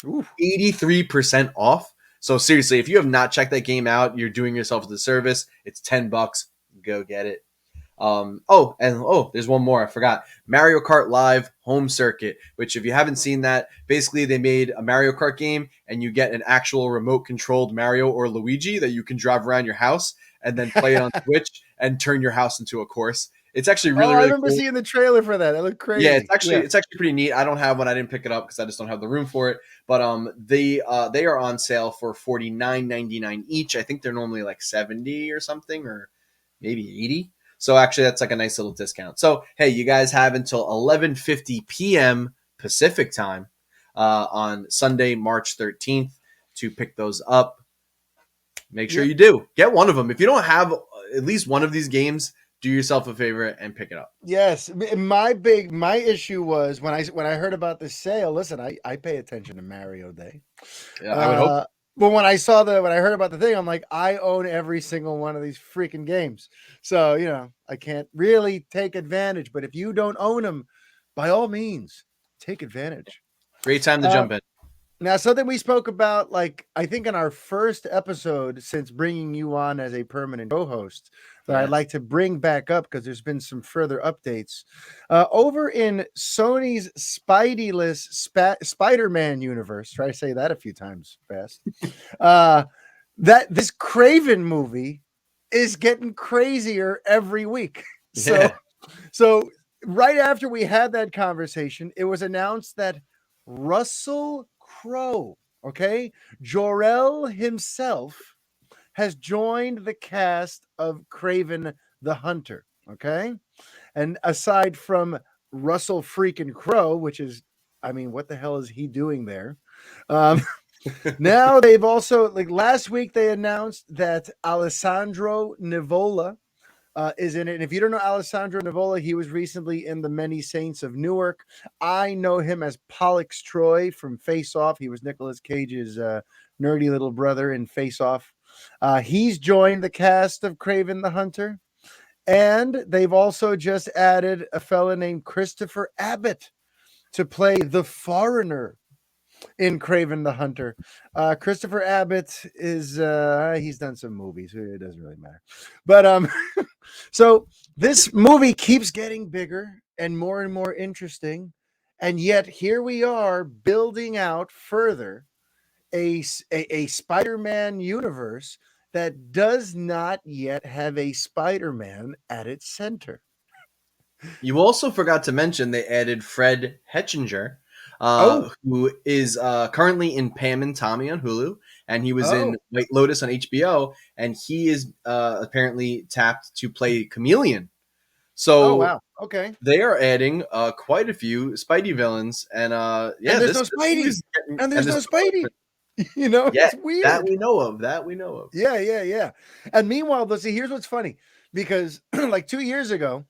83% off. So seriously, if you have not checked that game out, you're doing yourself a disservice. It's $10. Go get it. There's one more I forgot. Mario Kart Live Home Circuit, which if you haven't seen that, basically they made a Mario Kart game and you get an actual remote controlled Mario or Luigi that you can drive around your house and then play it on Switch and turn your house into a course. It's actually really I really remember cool. seeing the trailer for that. That looked crazy. Yeah, it's actually pretty neat. I don't have one. I didn't pick it up because I just don't have the room for it. But they are on sale for $49.99 each. I think they're normally like 70 or something, or maybe 80. So actually, that's like a nice little discount. So hey, you guys have until 11:50 p.m. Pacific time on Sunday, March 13th, to pick those up. Make sure you do get one of them. If you don't have at least one of these games, do yourself a favor and pick it up. Yes, my issue was when I heard about the sale. Listen, I pay attention to Mario Day. Yeah, I would hope. But when I heard about the thing, I'm like, I own every single one of these freaking games. So, I can't really take advantage. But if you don't own them, by all means, take advantage. Great time to jump in. Now, something we spoke about, like, I think in our first episode since bringing you on as a permanent co-host, that I'd like to bring back up because there's been some further updates. Over in Sony's Spideyless Spider-Man universe, try to say that a few times fast, that this Craven movie is getting crazier every week. So right after we had that conversation, it was announced that Russell Crowe, Jor-El himself, has joined the cast of Craven the Hunter, And aside from Russell freaking Crowe, which is, what the hell is he doing there? Now they've also, last week they announced that Alessandro Nivola is in it. And if you don't know Alessandro Nivola, he was recently in The Many Saints of Newark. I know him as Pollux Troy from Face Off. He was Nicolas Cage's nerdy little brother in Face Off. He's joined the cast of Craven the Hunter. And they've also just added a fella named Christopher Abbott to play the foreigner in Craven the Hunter. Christopher Abbott is he's done some movies. It doesn't really matter. But so this movie keeps getting bigger and more interesting. And yet here we are building out further a Spider-Man universe that does not yet have a Spider-Man at its center. You also forgot to mention they added Fred Hetchinger, who is currently in Pam and Tommy on Hulu, and he was in White Lotus on HBO, and he is apparently tapped to play Chameleon. So wow. Okay. They are adding quite a few Spidey villains, and there's no Spidey. And there's no Spidey. It's weird. That we know of. Yeah. And meanwhile, let's see, here's what's funny, because like 2 years ago,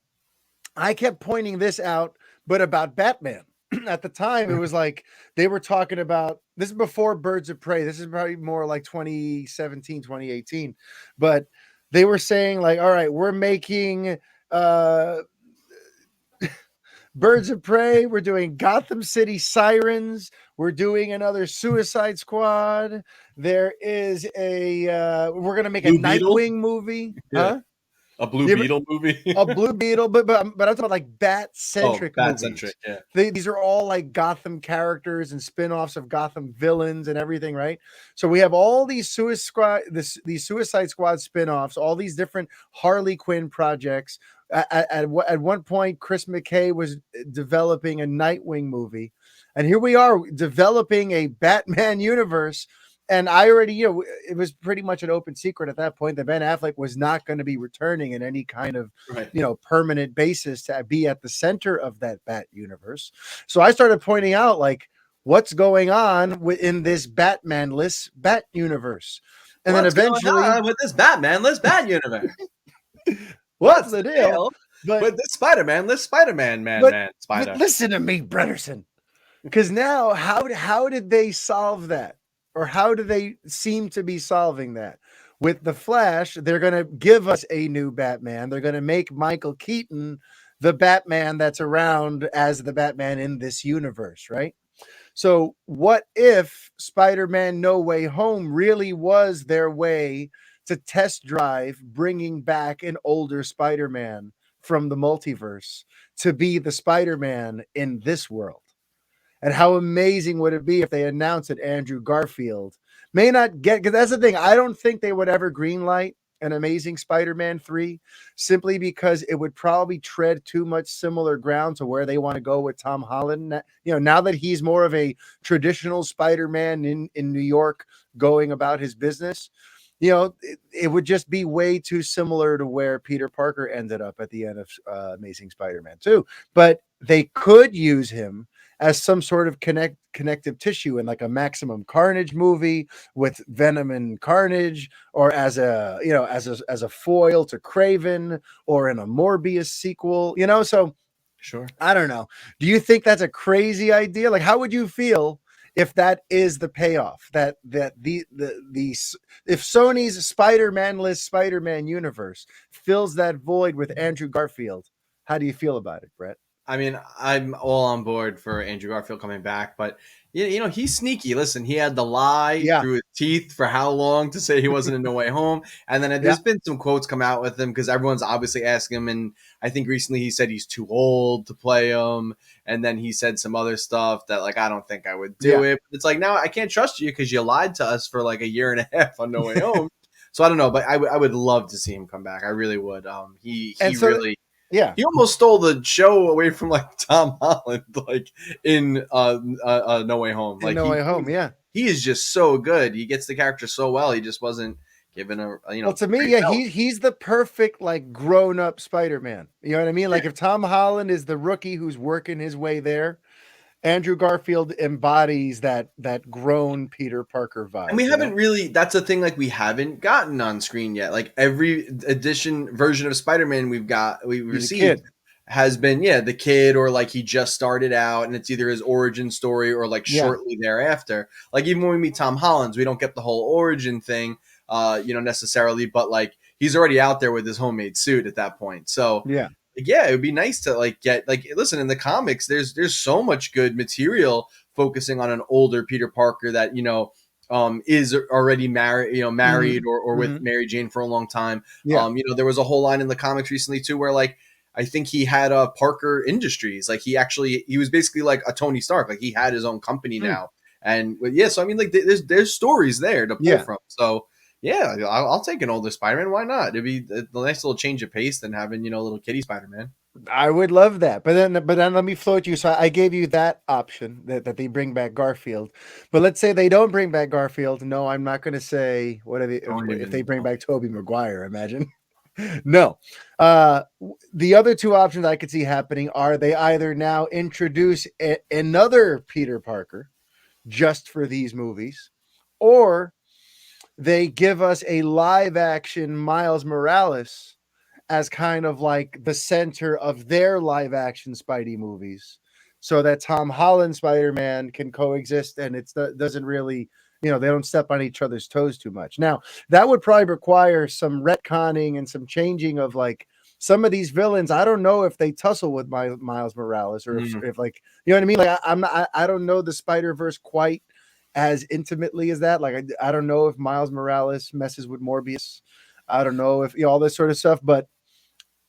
I kept pointing this out, but about Batman. At the time, it was like they were talking about, this is before Birds of Prey. This is probably more like 2017, 2018. But they were saying like, all right, we're making Birds of Prey. We're doing Gotham City Sirens. We're doing another Suicide Squad. There is we're going to make a Nightwing movie. Yeah. Huh? A Blue Yeah, Beetle movie. a Blue Beetle, but I'm talking about like Oh, bat-centric Bat-centric, movies. yeah. These are all like Gotham characters and spin-offs of Gotham villains and everything, right? So we have all these these Suicide Squad spin-offs, all these different Harley Quinn projects. At one point, Chris McKay was developing a Nightwing movie, and here we are developing a Batman universe. And I already, it was pretty much an open secret at that point that Ben Affleck was not going to be returning in any kind of, Right. permanent basis to be at the center of that Bat universe. So I started pointing out, like, what's going on within this Batman-less Bat universe. And then What's eventually, going on with this Batman-less Bat universe? what's the deal? But this Spider-Man-less Spider-Man, Spider. But listen to me, Bretterson. Because now, how did they solve that? Or how do they seem to be solving that? With the Flash, they're going to give us a new Batman. They're going to make Michael Keaton the Batman that's around as the Batman in this universe, right? So what if Spider-Man No Way Home really was their way to test drive bringing back an older Spider-Man from the multiverse to be the Spider-Man in this world? And how amazing would it be if they announced that Andrew Garfield may not get, because that's the thing. I don't think they would ever greenlight an Amazing Spider-Man 3 simply because it would probably tread too much similar ground to where they want to go with Tom Holland. Now that he's more of a traditional Spider-Man in New York going about his business, it would just be way too similar to where Peter Parker ended up at the end of Amazing Spider-Man 2. But they could use him as some sort of connective tissue in like a Maximum Carnage movie with Venom and Carnage, or as a as a foil to Craven, or in a Morbius sequel. So Sure. I don't know. Do you think that's a crazy idea? Like, how would you feel if that is the payoff, that the if Sony's Spider-Man-less Spider-Man universe fills that void with Andrew Garfield? How do you feel about it, Brett? I mean, I'm all on board for Andrew Garfield coming back, but he's sneaky. Listen, he had the lie through his teeth for how long to say he wasn't in No Way Home, and then there's been some quotes come out with him because everyone's obviously asking him, and I think recently he said he's too old to play him, and then he said some other stuff that, like, I don't think I would do it. It's like, now I can't trust you because you lied to us for like a year and a half on No Way Home. So I don't know, but I would love to see him come back. I really would. He really. Yeah, he almost stole the show away from like Tom Holland, like in No Way Home. Like No Way Home, yeah. He is just so good. He gets the character so well. He just wasn't given a Well, to me, he's the perfect like grown up Spider-Man. You know what I mean? Like if Tom Holland is the rookie who's working his way there, Andrew Garfield embodies that grown Peter Parker vibe. And we haven't really, that's a thing, like, we haven't gotten on screen yet. Like every version of Spider-Man we've received has been the kid, or like he just started out and it's either his origin story or like shortly thereafter. Like even when we meet Tom Holland, we don't get the whole origin thing necessarily, but like he's already out there with his homemade suit at that point. So it would be nice to like get, like, listen, in the comics there's so much good material focusing on an older Peter Parker that is already married or with Mary Jane for a long time. There was a whole line in the comics recently too where like I think he had Parker Industries, like he was basically like a Tony Stark, like he had his own company now. And so I mean, like there's stories there to pull from. So yeah, I'll take an older Spider-Man. Why not? It'd be a nice little change of pace than having little kitty Spider-Man. I would love that, but then let me float you. So I gave you that option that they bring back Garfield, but let's say they don't bring back Garfield. No, I'm not going to say what are they, if they bring back Tobey Maguire. Imagine. No. The other two options I could see happening are they either now introduce another Peter Parker just for these movies, or they give us a live action Miles Morales as kind of like the center of their live action Spidey movies, so that Tom Holland Spider-Man can coexist and it doesn't really, they don't step on each other's toes too much. Now, that would probably require some retconning and some changing of like some of these villains. I don't know if they tussle with Miles Morales, or if like, you know what I mean? Like I don't know the Spider-Verse quite as intimately as that. Like I don't know if Miles Morales messes with Morbius. I don't know if all this sort of stuff, but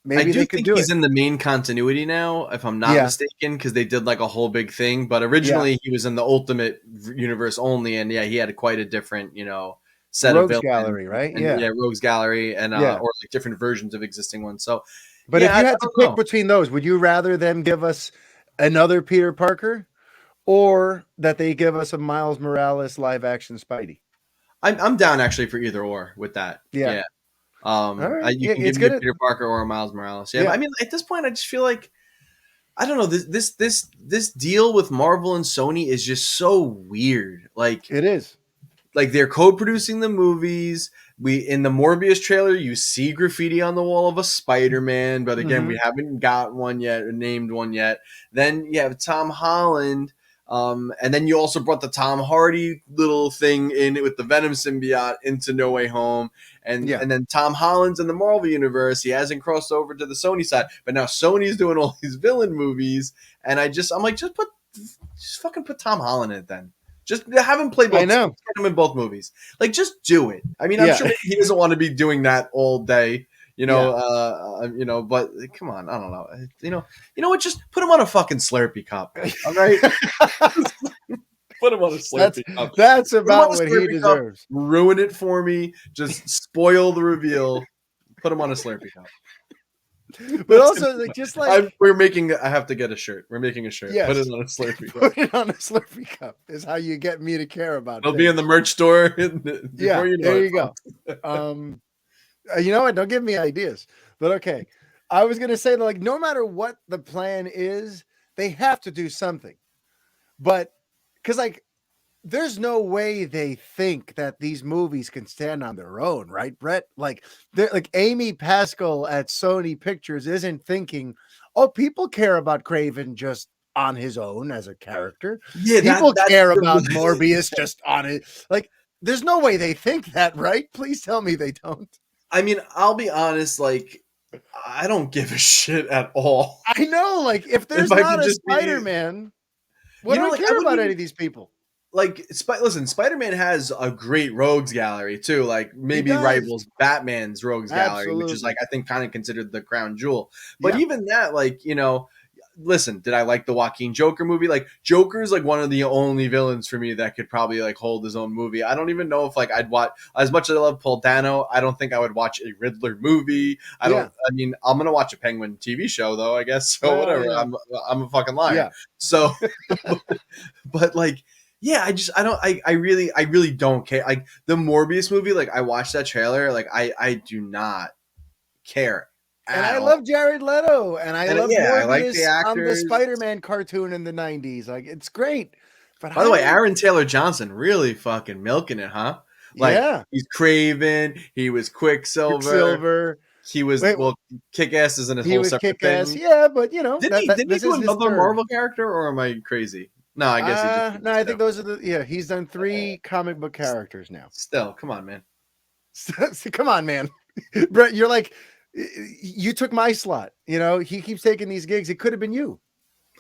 maybe do they could think do he's it. in the main continuity now, if I'm not mistaken, because they did like a whole big thing. But originally he was in the Ultimate Universe only, and he had quite a different, set of Rogues villains, Gallery, right? and Yeah. Rogues Gallery, and Yeah. or like different versions of existing ones. So But if I you had to don't pick know. between those, would you rather them give us another Peter Parker or that they give us a Miles Morales live action Spidey? I'm down actually for either or with that. Yeah. Yeah. All right. You Yeah, can give it's me a gonna. Peter Parker or a Miles Morales. Yeah, but Yeah, I mean, at this point, I just feel like I don't know. This deal with Marvel and Sony is just so weird. it is. Like they're co-producing the movies. We in the Morbius trailer, you see graffiti on the wall of a Spider-Man, but again, Hmm. we haven't got one yet or named one yet. Then you have Tom Holland, and then you also brought the Tom Hardy little thing in with the Venom symbiote into No Way Home, Yeah. and then Tom Holland's in the Marvel universe. He hasn't crossed over to the Sony side, but now Sony's doing all these villain movies, and I'm like, just fucking put Tom Holland in it then. Just have him play I both. know. Get him in both movies. Like, just do it. I mean, I'm Yeah. sure he doesn't want to be doing that all day. But come on, I don't know. You know what? Just put him on a fucking Slurpee cup. All right, put him on a that's Slurpee cup. that's Put him on about a what he Slurpee cup. deserves. Ruin it for me. Just spoil the reveal. Put him on a Slurpee cup. But also, just like I have to get a shirt. We're making a shirt. yes, Put it on a Slurpee cup. put it on a Slurpee cup is how you get me to care about it. It'll be in the merch store. Yeah, You know there it. you go. You know what? Don't give me ideas. But okay, I was gonna say that, like, no matter what the plan is, they have to do something. But because like there's no way they think that these movies can stand on their own, right, Brett? Like, Amy Pascal at Sony Pictures isn't thinking, "Oh, people care about Craven just on his own as a character. Yeah, People care about Morbius just on it." Like, there's no way they think that, right? Please tell me they don't. I mean, I'll be honest. Like, I don't give a shit at all. I know, like, if there's I not could a just be- Spider-Man, what do I like, care about any of these people? Like, listen, Spider-Man has a great rogues gallery too. Like, maybe does. rivals Batman's rogues gallery, which is Absolutely. like I think kind of considered the crown jewel. But Yeah. even that, like, listen, did I like the Joaquin Joker movie? Like, Joker is like one of the only villains for me that could probably like hold his own movie. I don't even know if like I'd watch, as much as I love Paul Dano, I don't think I would watch a Riddler movie. I mean, I'm gonna watch a Penguin TV show though, I guess. So Well, whatever. yeah. I'm a fucking liar. Yeah. So, but like, yeah, I really don't care. Like the Morbius movie, like I watched that trailer, like I do not care. And I love Jared Leto, and I love Morbius I like the on the actors. Spider-Man cartoon in the 90s. Like, it's great. But by the way, Aaron Taylor Johnson really fucking milking it, huh? Like, yeah, he's Craven, he was Quicksilver. He was Kick-Ass isn't a whole separate Kick-Ass. thing. Yeah, but Didn't he do another Marvel character, or am I crazy? No, I guess he just. No, I think those are the. Yeah, he's done 3 comic book characters now. Still, come on, man. Come on, man. Brett, you're like, you took my slot. He keeps taking these gigs. It could have been you.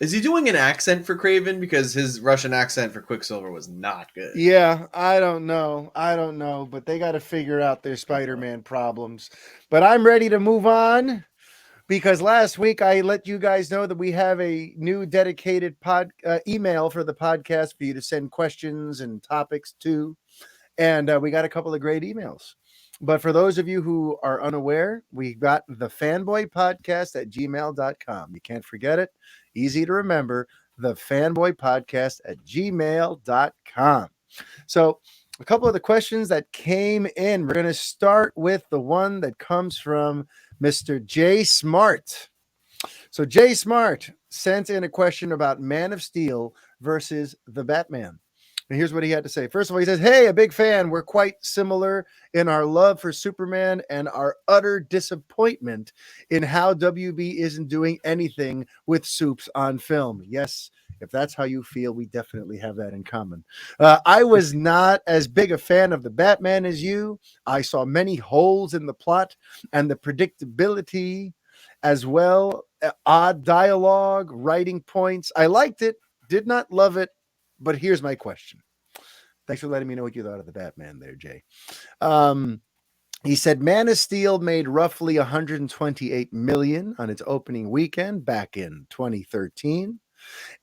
Is he doing an accent for Craven? Because his Russian accent for Quicksilver was not good. Yeah, I don't know. But they got to figure out their Spider-Man problems. But I'm ready to move on. Because last week I let you guys know that we have a new dedicated email for the podcast for you to send questions and topics to. And we got a couple of great emails. But for those of you who are unaware, we got the Fanboy Podcast at gmail.com. You can't forget it. Easy to remember. The Fanboy Podcast at gmail.com. So a couple of the questions that came in. We're going to start with the one that comes from Mr. Jay Smart. So Jay Smart sent in a question about Man of Steel versus the Batman. And here's what he had to say. First of all, he says, "Hey, a big fan. We're quite similar in our love for Superman and our utter disappointment in how WB isn't doing anything with Supes on film." Yes, if that's how you feel, we definitely have that in common. I was not as big a fan of the Batman as you. I saw many holes in the plot and the predictability as well. Odd dialogue, writing points. I liked it, did not love it. But here's my question. Thanks for letting me know what you thought of the Batman there, Jay. He said Man of Steel made roughly 128 million on its opening weekend back in 2013.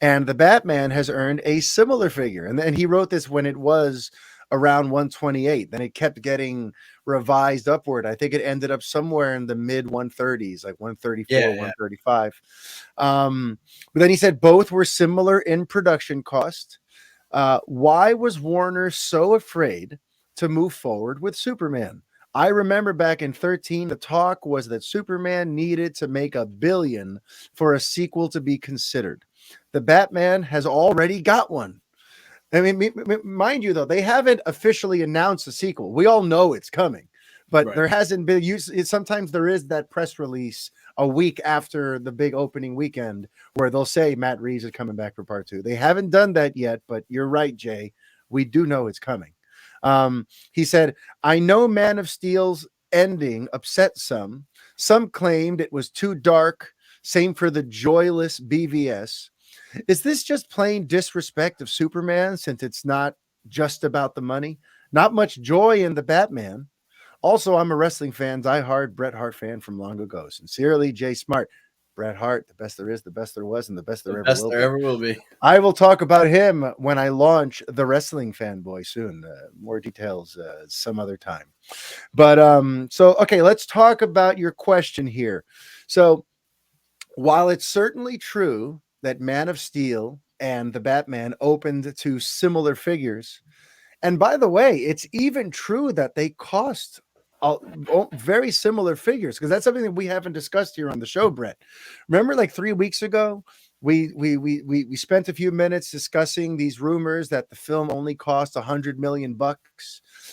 And the Batman has earned a similar figure. And then he wrote this when it was around 128. Then it kept getting revised upward. I think it ended up somewhere in the mid 130s, like 134, Yeah, yeah. 135. But then he said both were similar in production cost. Why was Warner so afraid to move forward with Superman? I remember back in 13, the talk was that Superman needed to make $1 billion for a sequel to be considered. The Batman has already got one. I mean, mind you, though, they haven't officially announced a sequel. We all know it's coming, but Right. there hasn't been used. Sometimes there is that press release a week after the big opening weekend where they'll say Matt Reeves is coming back for part 2. They haven't done that yet, but you're right, Jay. We do know it's coming. He said, I know Man of Steel's ending upset some. Some claimed it was too dark. Same for the joyless BVS. Is this just plain disrespect of Superman since it's not just about the money? Not much joy in the Batman. Also, I'm a wrestling fan, diehard Bret Hart fan from long ago. Sincerely, Jay Smart. Bret Hart, the best there is, the best there was, and the best The there ever best will there be. ever will be. I will talk about him when I launch the Wrestling Fanboy soon. More details some other time. But so okay, let's talk about your question here. So while it's certainly true that Man of Steel and the Batman opened to similar figures, and by the way, it's even true that they cost very similar figures, because that's something that we haven't discussed here on the show, Brett. Remember, like 3 weeks ago, we spent a few minutes discussing these rumors that the film only cost $100 million,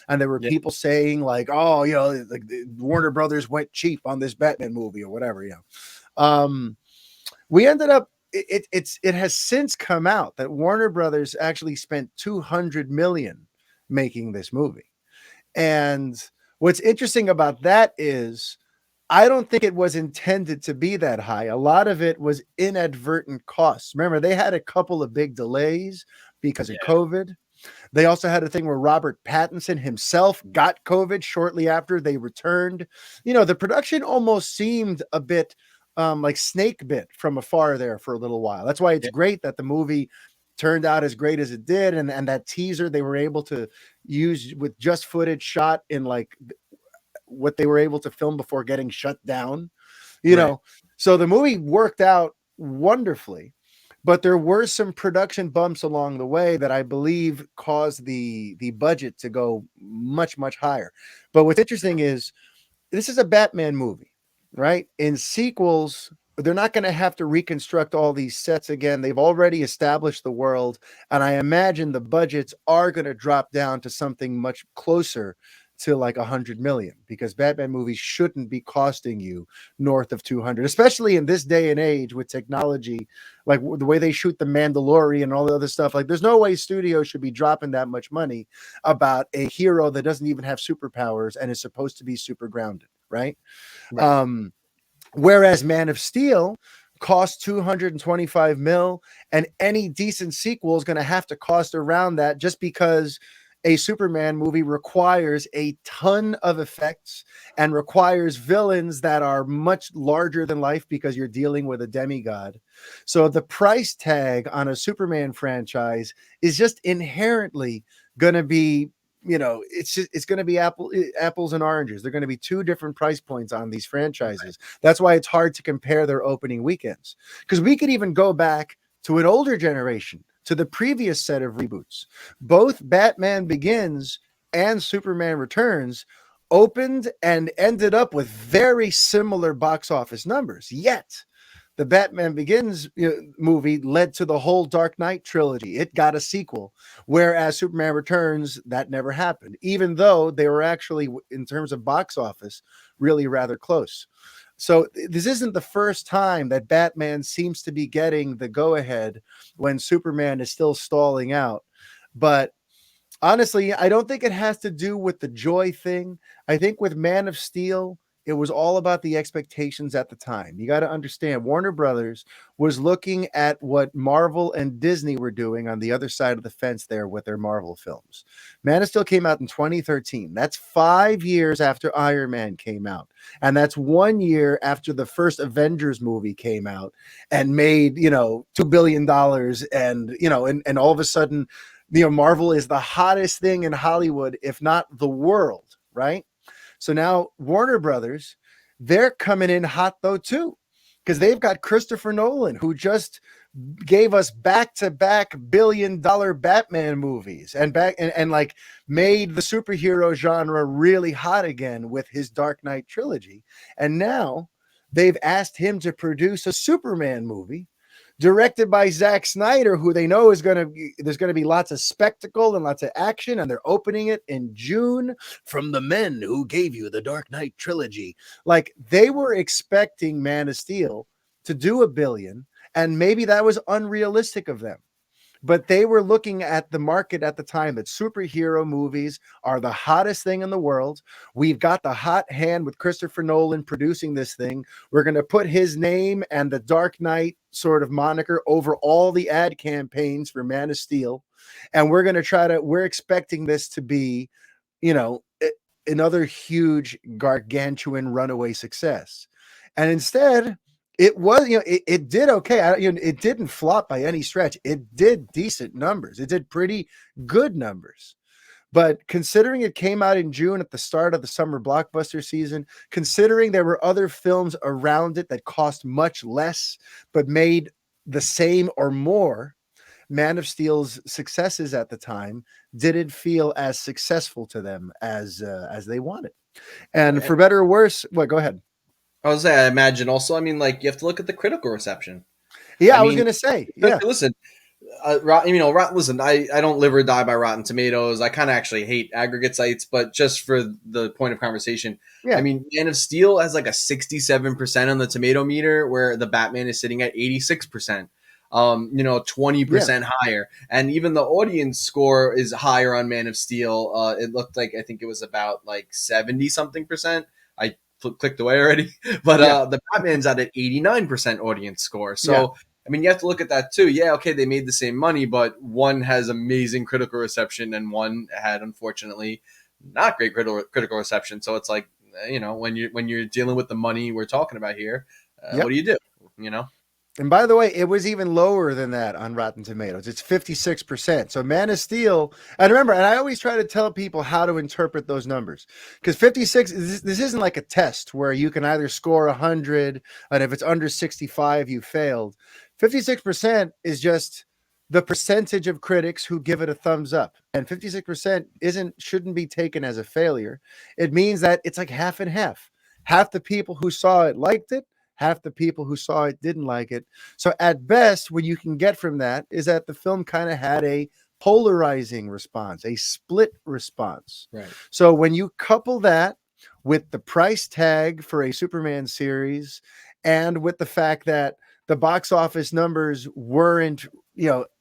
and there were Yeah. people saying like, "Oh, like Warner Brothers went cheap on this Batman movie or whatever." We ended up. It has since come out that Warner Brothers actually spent 200 million making this movie. And what's interesting about that is I don't think it was intended to be that high. A lot of it was inadvertent costs. Remember, they had a couple of big delays because of Yeah. COVID. They also had a thing where Robert Pattinson himself got COVID shortly after they returned. The production almost seemed a bit like snake bit from afar there for a little while. That's why it's Yeah. great that the movie turned out as great as it did, and that teaser they were able to use with just footage shot in like what they were able to film before getting shut down. you Right. know so the movie worked out wonderfully, but there were some production bumps along the way that I believe caused the budget to go much higher. But what's interesting is this is a Batman movie, right? In sequels, they're not going to have to reconstruct all these sets again. They've already established the world, and I imagine the budgets are going to drop down to something much closer to like 100 million, because Batman movies shouldn't be costing you north of 200, especially in this day and age with technology, like the way they shoot the Mandalorian and all the other stuff. Like, there's no way studios should be dropping that much money about a hero that doesn't even have superpowers and is supposed to be super grounded, right? Right. Whereas Man of Steel cost 225 mil, and any decent sequel is going to have to cost around that, just because a Superman movie requires a ton of effects and requires villains that are much larger than life because you're dealing with a demigod. So the price tag on a Superman franchise is just inherently going to be, it's going to be apples and oranges. They're going to be two different price points on these franchises. That's why it's hard to compare their opening weekends, because we could even go back to an older generation, to the previous set of reboots. Both Batman Begins and Superman Returns opened and ended up with very similar box office numbers. Yet the Batman Begins movie led to the whole Dark Knight trilogy. It got a sequel, whereas Superman Returns, that never happened, even though they were actually, in terms of box office, really rather close. So this isn't the first time that Batman seems to be getting the go-ahead when Superman is still stalling out. But honestly, I don't think it has to do with the joy thing. I think with Man of Steel, it was all about the expectations at the time. You got to understand, Warner Brothers was looking at what Marvel and Disney were doing on the other side of the fence there with their Marvel films. Man of Steel came out in 2013. That's 5 years after Iron Man came out. And that's 1 year after the first Avengers movie came out and made, $2 billion. And all of a sudden, Marvel is the hottest thing in Hollywood, if not the world, right? So now Warner Brothers, they're coming in hot though too, because they've got Christopher Nolan, who just gave us back-to-back billion-dollar Batman movies and like made the superhero genre really hot again with his Dark Knight trilogy. And now they've asked him to produce a Superman movie directed by Zack Snyder, who they know there's going to be lots of spectacle and lots of action, and they're opening it in June from the men who gave you the Dark Knight trilogy. Like, they were expecting Man of Steel to do $1 billion, and maybe that was unrealistic of them. But they were looking at the market at the time that superhero movies are the hottest thing in the world. We've got the hot hand with Christopher Nolan producing this thing. We're going to put his name and the Dark Knight sort of moniker over all the ad campaigns for Man of Steel. And we're expecting this to be, another huge gargantuan runaway success. And instead, it was, it did okay. It didn't flop by any stretch. It did decent numbers. It did pretty good numbers. But considering it came out in June at the start of the summer blockbuster season, considering there were other films around it that cost much less but made the same or more, Man of Steel's successes at the time didn't feel as successful to them as they wanted. And for better or worse, go ahead. I was saying, I imagine also, you have to look at the critical reception. Yeah, I was going to say, yeah. Listen, listen, I don't live or die by Rotten Tomatoes. I kind of actually hate aggregate sites, but just for the point of conversation, yeah. Man of Steel has like a 67% on the tomato meter, where the Batman is sitting at 86%. 20% higher. And even the audience score is higher on Man of Steel. It looked like, I think it was about like 70 something percent. I clicked away already, but the Batman's at an 89% audience score. So, you have to look at that too. Yeah, okay, they made the same money, but one has amazing critical reception and one had, unfortunately, not great critical reception. So it's like, when you're dealing with the money we're talking about here, what do you do? And by the way, it was even lower than that on Rotten Tomatoes. It's 56%. So Man of Steel, and remember, and I always try to tell people how to interpret those numbers, because 56, this isn't like a test where you can either score 100, and if it's under 65, you failed. 56% is just the percentage of critics who give it a thumbs up. And 56% shouldn't be taken as a failure. It means that it's like half and half. Half the people who saw it liked it, half the people who saw it didn't like it. So at best, what you can get from that is that the film kind of had a polarizing response, a split response. Right. So when you couple that with the price tag for a Superman series, and with the fact that the box office numbers weren't,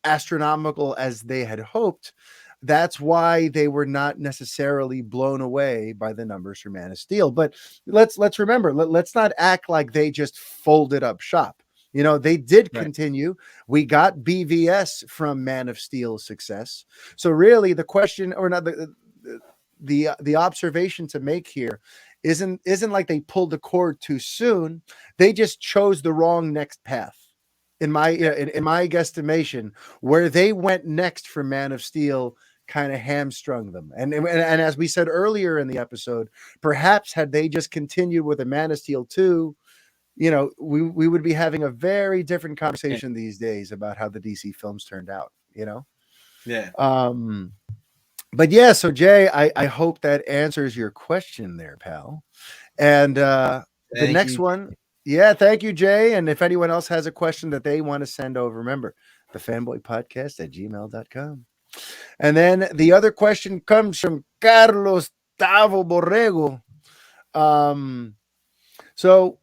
astronomical as they had hoped, that's why they were not necessarily blown away by the numbers for Man of Steel. But let's remember, let's not act like they just folded up shop. They did continue. We got BVS from Man of Steel's success. So really, the question, or not, the observation to make here isn't like they pulled the cord too soon. They just chose the wrong next path. In my guesstimation, where they went next for Man of Steel kind of hamstrung them. And as we said earlier in the episode, perhaps had they just continued with a Man of Steel 2, we would be having a very different conversation these days about how the DC films turned out, Yeah. But yeah, so Jay, I hope that answers your question there, pal. And the next one. Yeah, thank you, Jay. And if anyone else has a question that they want to send over, remember, the Fanboy Podcast at gmail.com. And then the other question comes from Carlos Tavo Borrego. So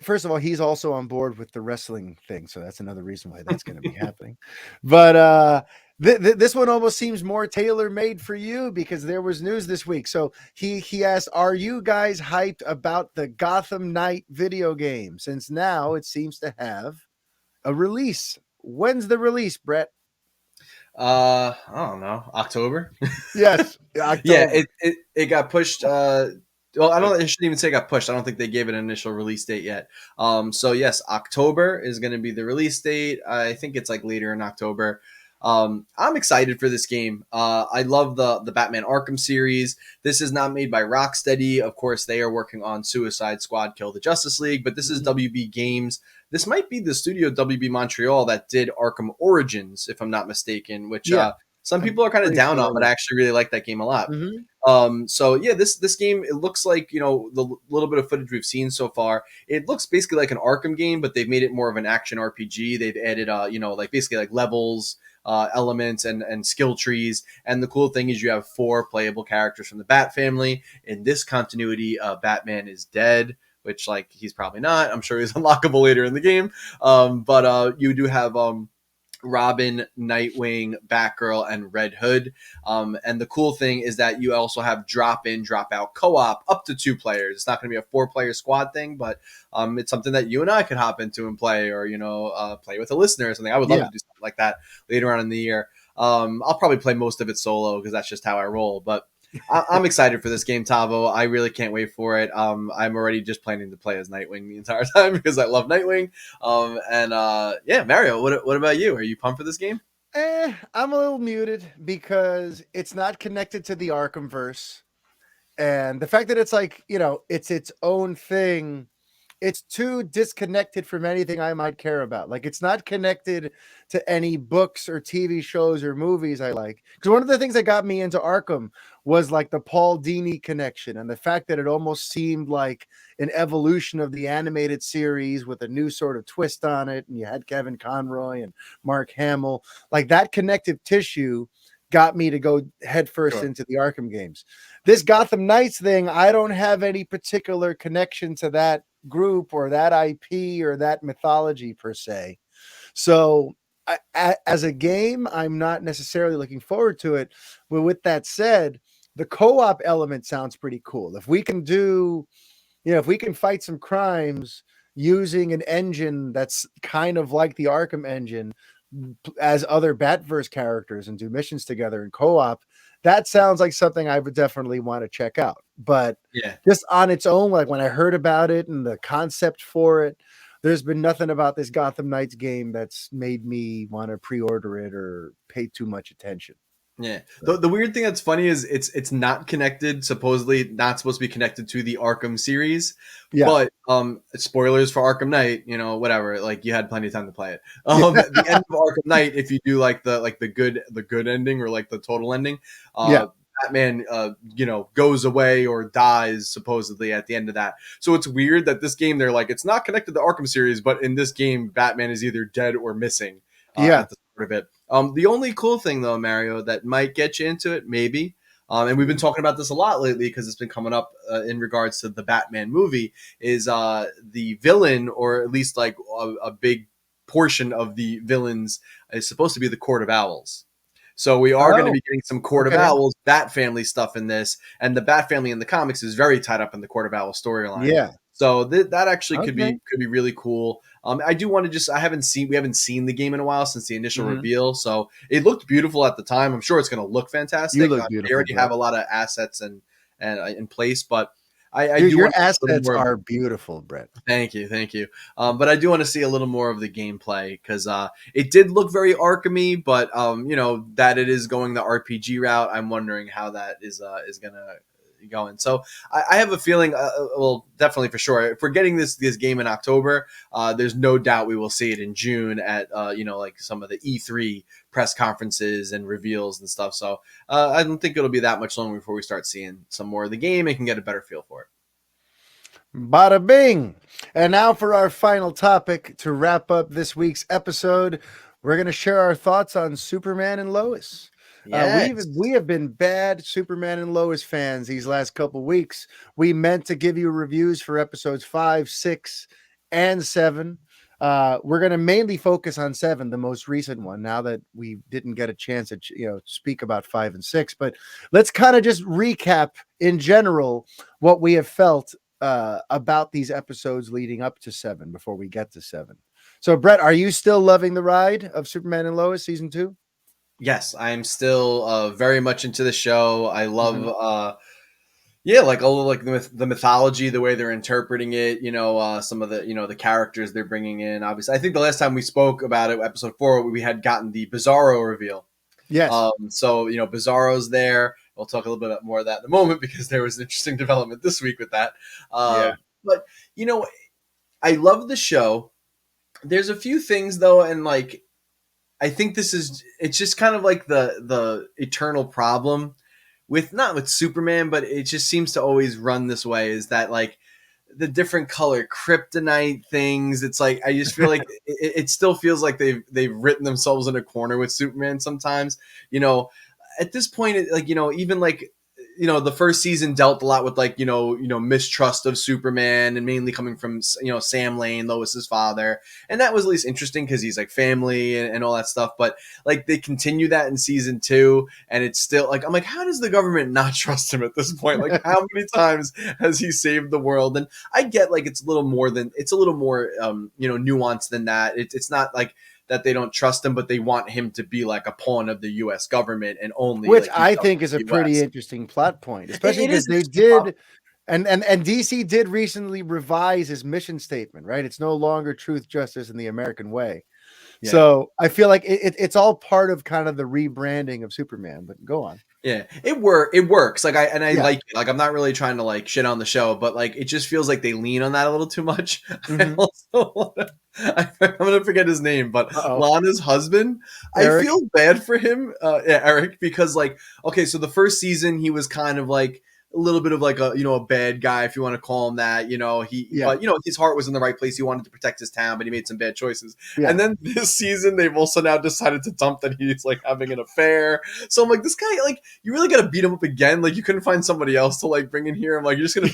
first of all, he's also on board with the wrestling thing, so that's another reason why that's going to be happening. But this one almost seems more tailor made for you because there was news this week. So he asked, "Are you guys hyped about the Gotham Knight video game? Since now it seems to have a release. When's the release, Brett?" I don't know, October. Yes, Yeah, October. it got pushed. Well, I shouldn't even say it got pushed. I don't think they gave it an initial release date yet. So yes, October is going to be the release date. I think it's like later in October. I'm excited for this game. I love the Batman Arkham series. This is not made by Rocksteady. Of course, they are working on Suicide Squad, Kill the Justice League, but this is WB Games. This might be the studio WB Montreal that did Arkham Origins, if I'm not mistaken, which Yeah, some I'm people are kind of pretty down sure on, it but I was. actually really like that game a lot. Mm-hmm. So yeah, this game, it looks like, the little bit of footage we've seen so far, it looks basically like an Arkham game, but they've made it more of an action RPG. They've added like basically like levels, elements and skill trees. And the cool thing is you have 4 playable characters from the Bat family. In this continuity, Batman is dead, which, like, he's probably not. I'm sure he's unlockable later in the game. But you do have Robin, Nightwing, Batgirl, and Red Hood. And the cool thing is that you also have drop in, drop out co-op up to 2 players. It's not going to be a 4-player squad thing, but it's something that you and I could hop into and play, or play with a listener or something. I would love Yeah. to do something like that later on in the year. I'll probably play most of it solo because that's just how I roll. But I'm excited for this game, Tavo. I really can't wait for it. I'm already just planning to play as Nightwing the entire time because I love Nightwing. Yeah, Mario, what about you? Are you pumped for this game? I'm a little muted because it's not connected to the Arkham verse. And the fact that it's like, it's its own thing, it's too disconnected from anything I might care about. Like, it's not connected to any books or TV shows or movies I like. Because one of the things that got me into Arkham was like the Paul Dini connection and the fact that it almost seemed like an evolution of the animated series with a new sort of twist on it. And you had Kevin Conroy and Mark Hamill. Like, that connective tissue got me to go headfirst Sure. into the Arkham games. This Gotham Knights thing, I don't have any particular connection to that group or that IP or that mythology per se. So, as a game, I'm not necessarily looking forward to it. But with that said, the co-op element sounds pretty cool. If we can do, if we can fight some crimes using an engine that's kind of like the Arkham engine as other Batverse characters and do missions together in co-op, that sounds like something I would definitely want to check out. But Yeah. just on its own, like when I heard about it and the concept for it, there's been nothing about this Gotham Knights game that's made me want to pre-order it or pay too much attention. Yeah. So, The weird thing that's funny is it's not connected, supposedly not supposed to be connected to the Arkham series. yeah. But spoilers for Arkham Knight, whatever, like you had plenty of time to play it. Yeah. The end of Arkham Knight, if you do like the good ending or like the total ending, Yeah. Batman goes away or dies supposedly at the end of that. So it's weird that this game, they're like, it's not connected to the Arkham series, but in this game Batman is either dead or missing Yeah. at the start of it. The only cool thing though, Mario, that might get you into it, maybe, and we've been talking about this a lot lately because it's been coming up in regards to the Batman movie, is the villain, or at least like a big portion of the villains, is supposed to be the Court of Owls. So we are going to Oh, be getting some Court of okay. Owls, Bat family stuff in this, and the Bat family in the comics is very tied up in the Court of Owls storyline. Yeah. So that actually could Okay. be really cool. I do want to we haven't seen the game in a while since the initial Mhm. reveal. So it looked beautiful at the time. I'm sure it's going to look You fantastic. look They beautiful, already have Brett. a lot of assets and in place, but I Dude, do your want to see a little assets more of. are beautiful, Brett. Thank you. But I do want to see a little more of the gameplay because it did look very Arkhamy, but that it is going the RPG route. I'm wondering how that is gonna go in. So I have a feeling, well, definitely for sure, if we're getting this game in October, there's no doubt we will see it in June at like some of the E3 press conferences and reveals and stuff. So I don't think it'll be that much longer before we start seeing some more of the game and can get a better feel for it. Bada bing. And now for our final topic to wrap up this week's episode, we're going to share our thoughts on Superman and Lois. Yes. We have been bad Superman and Lois fans these last couple weeks. We meant to give you reviews for episodes 5, 6, and 7. We're going to mainly focus on 7, the most recent one, now that we didn't get a chance to speak about 5 and 6. But let's kind of just recap in general what we have felt about these episodes leading up to 7 before we get to 7. So, Brett, are you still loving the ride of Superman and Lois season 2? Yes, I'm still very much into the show. I love Mhm. yeah, like all of like the mythology, the way they're interpreting it, some of the the characters they're bringing in. Obviously, I think the last time we spoke about it, episode 4, we had gotten the Bizarro reveal. Yes. So Bizarro's there. We'll talk a little bit more of that in a moment because there was an interesting development this week with that. Yeah. But I love the show. There's a few things though, and like I think it's just kind of like the eternal problem with not with Superman, but it just seems to always run this way, is that like the different color kryptonite things. It's like I just feel like it still feels like they've written themselves in a corner with Superman sometimes. At this point, even like the first season dealt a lot with like mistrust of Superman, and mainly coming from Sam Lane, Lois's father, and that was at least interesting because he's like family and all that stuff. But like they continue that in season 2, and it's still like I'm like, how does the government not trust him at this point? Like how many times has he saved the world? And I get like it's a little more nuanced than that. It's not like that they don't trust him, but they want him to be like a pawn of the U.S. government and only Which like I think is a the pretty U.S. interesting plot point, especially It is because they interesting plot. did, and DC did recently revise his mission statement, right? It's no longer truth, justice, and the American way. Yeah. So I feel like it's all part of kind of the rebranding of Superman. But go on. Yeah, it works. Like I Yeah. like it. Like I'm not really trying to like shit on the show, but like it just feels like they lean on that a little too much. I Mm-hmm. also I'm gonna forget his name, but Uh-oh. Lana's husband. I Eric. feel bad for him, Eric, because like okay, so the first season he was kind of like a little bit of like a bad guy, if you want to call him that. Yeah. But his heart was in the right place. He wanted to protect his town, but he made some bad choices. Yeah. And then this season they've also now decided to dump that he's like having an affair. So I'm like, this guy, like, you really got to beat him up again. Like, you couldn't find somebody else to like bring in here. I'm like, you're just gonna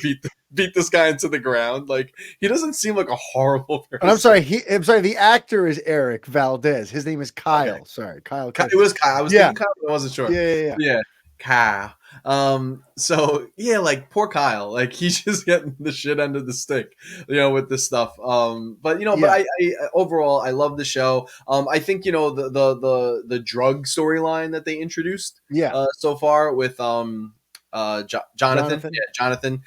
beat this guy into the ground. Like, he doesn't seem like a horrible person. And I'm sorry. I'm sorry. The actor is Eric Valdez. His name is Kyle. Okay. Sorry, Kyle. It was Kyle. I was thinking Kyle, but I wasn't sure. Yeah. Yeah, Kyle. So yeah, like poor Kyle, like he's just getting the shit end of the stick, with this stuff. But I overall I love the show. I think the drug storyline that they introduced, Yeah. so far with Jonathan. Yeah, Jonathan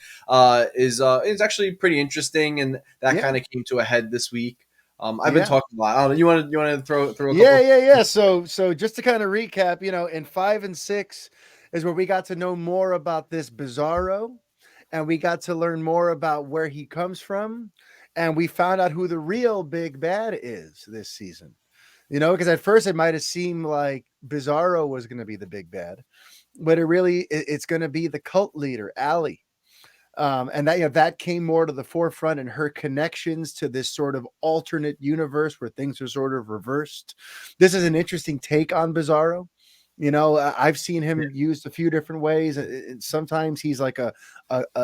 is actually pretty interesting, and that kind of came to a head this week. I've been talking a lot. I don't know. You want to throw a couple? Yeah. So just to kind of recap, in 5 and 6 is where we got to know more about this Bizarro, and we got to learn more about where he comes from, and we found out who the real big bad is this season. Because at first it might have seemed like Bizarro was going to be the big bad, but it's going to be the cult leader, Allie. And that came more to the forefront, and her connections to this sort of alternate universe where things are sort of reversed. This is an interesting take on Bizarro. I've seen him used a few different ways. Sometimes he's like an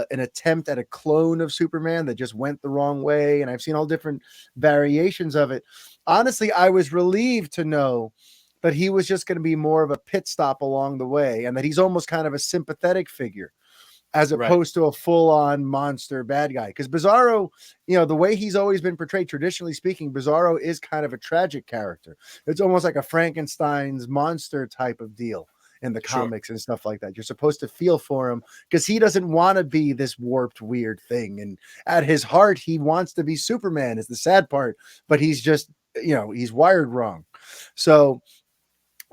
attempt at a clone of Superman that just went the wrong way, and I've seen all different variations of it. Honestly, I was relieved to know that he was just going to be more of a pit stop along the way, and that he's almost kind of a sympathetic figure as opposed to a full-on monster bad guy. Because Bizarro, the way he's always been portrayed, traditionally speaking, Bizarro is kind of a tragic character. It's almost like a Frankenstein's monster type of deal in the comics and stuff like that. You're supposed to feel for him because he doesn't want to be this warped, weird thing. And at his heart, he wants to be Superman, is the sad part, but he's just, he's wired wrong. So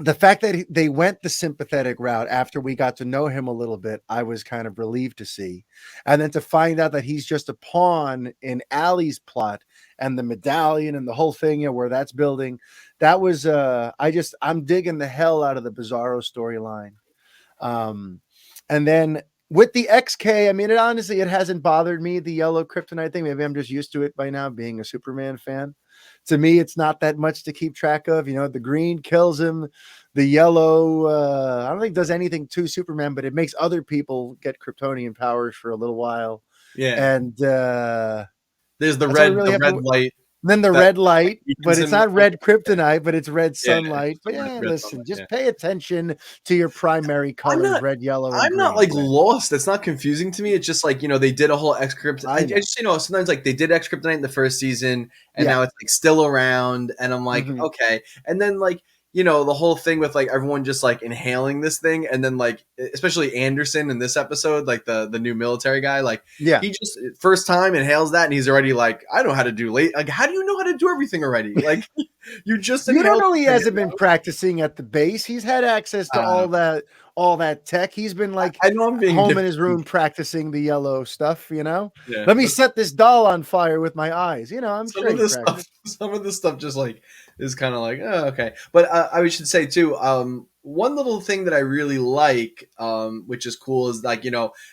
the fact that they went the sympathetic route after we got to know him a little bit, I was kind of relieved to see. And then to find out that he's just a pawn in Allie's plot and the medallion and the whole thing, where that's building, that was, I'm digging the hell out of the Bizarro storyline. And then with the XK, I mean, it hasn't bothered me, the yellow kryptonite thing. Maybe I'm just used to it by now, being a Superman fan. To me, it's not that much to keep track of. The green kills him. The yellow, I don't think does anything to Superman, but it makes other people get Kryptonian powers for a little while. Yeah. And There's That's all we really the have red to. light Then the that red light, but beacons it's him. not red kryptonite, but it's red Yeah, sunlight. But red, yeah, red listen, sunlight. just Yeah. pay attention to your primary I'm colors, not. red, yellow, and I'm not green. like Brett. lost. It's not confusing to me. It's just like, they did a whole X Kryptonite. I I know. just, sometimes like they did X Kryptonite in the first season, and Yeah. now it's like still around, and I'm like, Mhm. okay. And then like, the whole thing with like everyone just like inhaling this thing, and then like especially Anderson in this episode, like the new military guy, like Yeah. he just first time inhales that, and he's already like, I know how to do late. Like, how do you know how to do everything already? Like, you just You don't inhaled. know he hasn't been practicing at the base. He's had access to Uh, all that tech. He's been like I know I'm being home in different. his room practicing the yellow stuff, Yeah, Let me set this doll on fire with my eyes. I'm some sure of he this stuff, practiced. just like is kind of like, oh, okay. But I should say too, one little thing that I really like, which is cool, is like,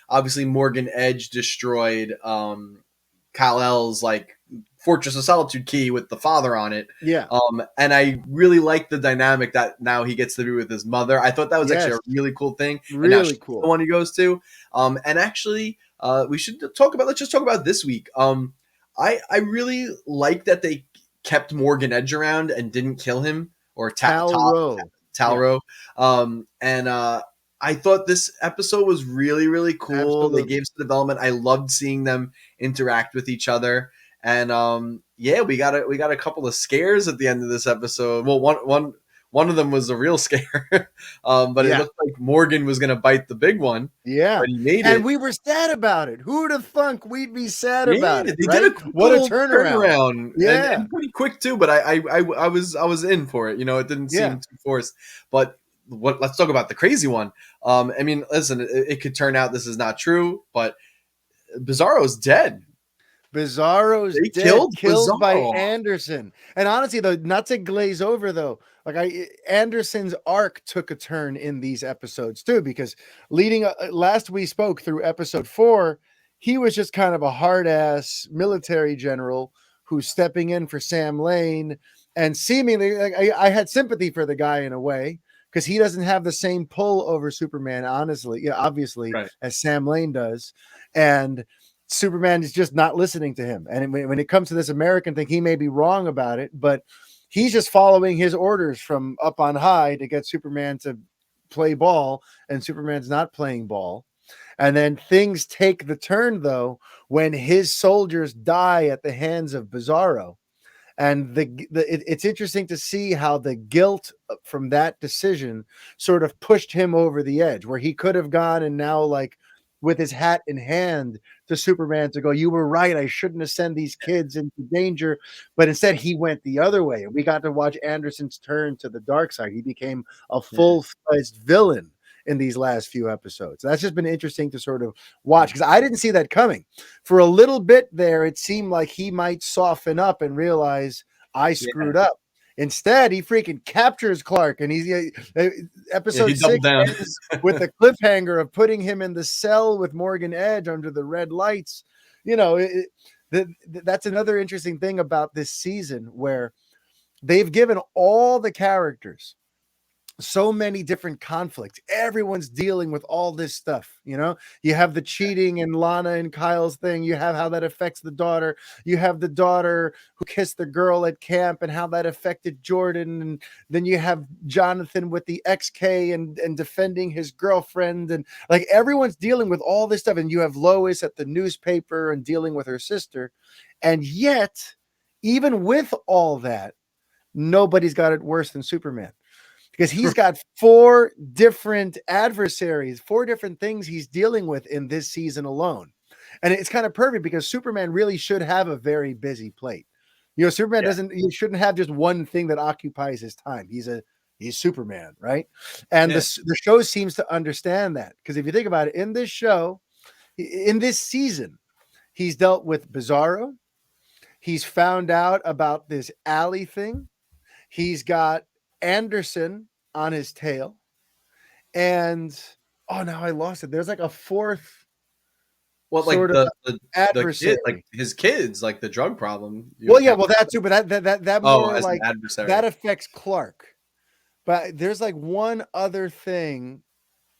obviously Morgan Edge destroyed Kal-El's like Fortress of Solitude key with the father on it. Yeah. And I really like the dynamic that now he gets to be with his mother. I thought that was actually Yes. a really cool thing. And now Really she's cool. the one he goes to. And actually, we should let's just talk about this week. I really like that they kept Morgan Edge around and didn't kill him or Talro. Talro. And I thought this episode was really, really cool. They Absolutely. gave some development. I loved seeing them interact with each other. And yeah, we got a couple of scares at the end of this episode. Well, one of them was a real scare, but it Yeah. looked like Morgan was gonna bite the big one. Yeah. But he made And it. we were sad about it. Who'd have thunk we'd be sad Yeah, about it, they did right? a quick What a little turnaround. Yeah. and pretty quick too. But I was in for it. It didn't Yeah. seem too forced. But let's talk about the crazy one. I mean, listen, it could turn out this is not true, but Bizarro's dead. Bizarro's They dead, killed killed by Bizarro. Anderson. And honestly, though, not to glaze over, though, Anderson's arc took a turn in these episodes too, because last we spoke through episode 4, he was just kind of a hard ass military general who's stepping in for Sam Lane, and seemingly, I had sympathy for the guy in a way because he doesn't have the same pull over Superman, honestly, obviously, Right. as Sam Lane does, and Superman is just not listening to him. And when it comes to this American thing, he may be wrong about it, but he's just following his orders from up on high to get Superman to play ball, and Superman's not playing ball. And then things take the turn, though, when his soldiers die at the hands of Bizarro. And it's interesting to see how the guilt from that decision sort of pushed him over the edge, where he could have gone and now, like, with his hat in hand to Superman to go, you were right, I shouldn't have sent these kids into danger. But instead, he went the other way. And we got to watch Anderson's turn to the dark side. He became a full-fledged villain in these last few episodes. That's just been interesting to sort of watch, because I didn't see that coming. For a little bit there, it seemed like he might soften up and realize I screwed up. Instead, he freaking captures Clark, and he's episode 6 ends with the cliffhanger of putting him in the cell with Morgan Edge under the red lights. That's another interesting thing about this season, where they've given all the characters so many different conflicts. Everyone's dealing with all this stuff. You have the cheating and Lana and Kyle's thing. You have how that affects the daughter. You have the daughter who kissed the girl at camp and how that affected Jordan. And then you have Jonathan with the XK and defending his girlfriend. And like, everyone's dealing with all this stuff. And you have Lois at the newspaper and dealing with her sister. And yet, even with all that, nobody's got it worse than Superman. Because he's got 4 different adversaries, 4 different things he's dealing with in this season alone. And it's kind of perfect, because Superman really should have a very busy plate. Superman he shouldn't have just one thing that occupies his time. He's Superman, right? And the show seems to understand that. Because if you think about it, in this show, in this season, he's dealt with Bizarro. He's found out about this alley thing. He's got Anderson on his tail, and now I lost it. There's like a 4th sort of adversary, like his kids, like the drug problem. Well, that too, but that more like an adversary. That affects Clark. But there's like one other thing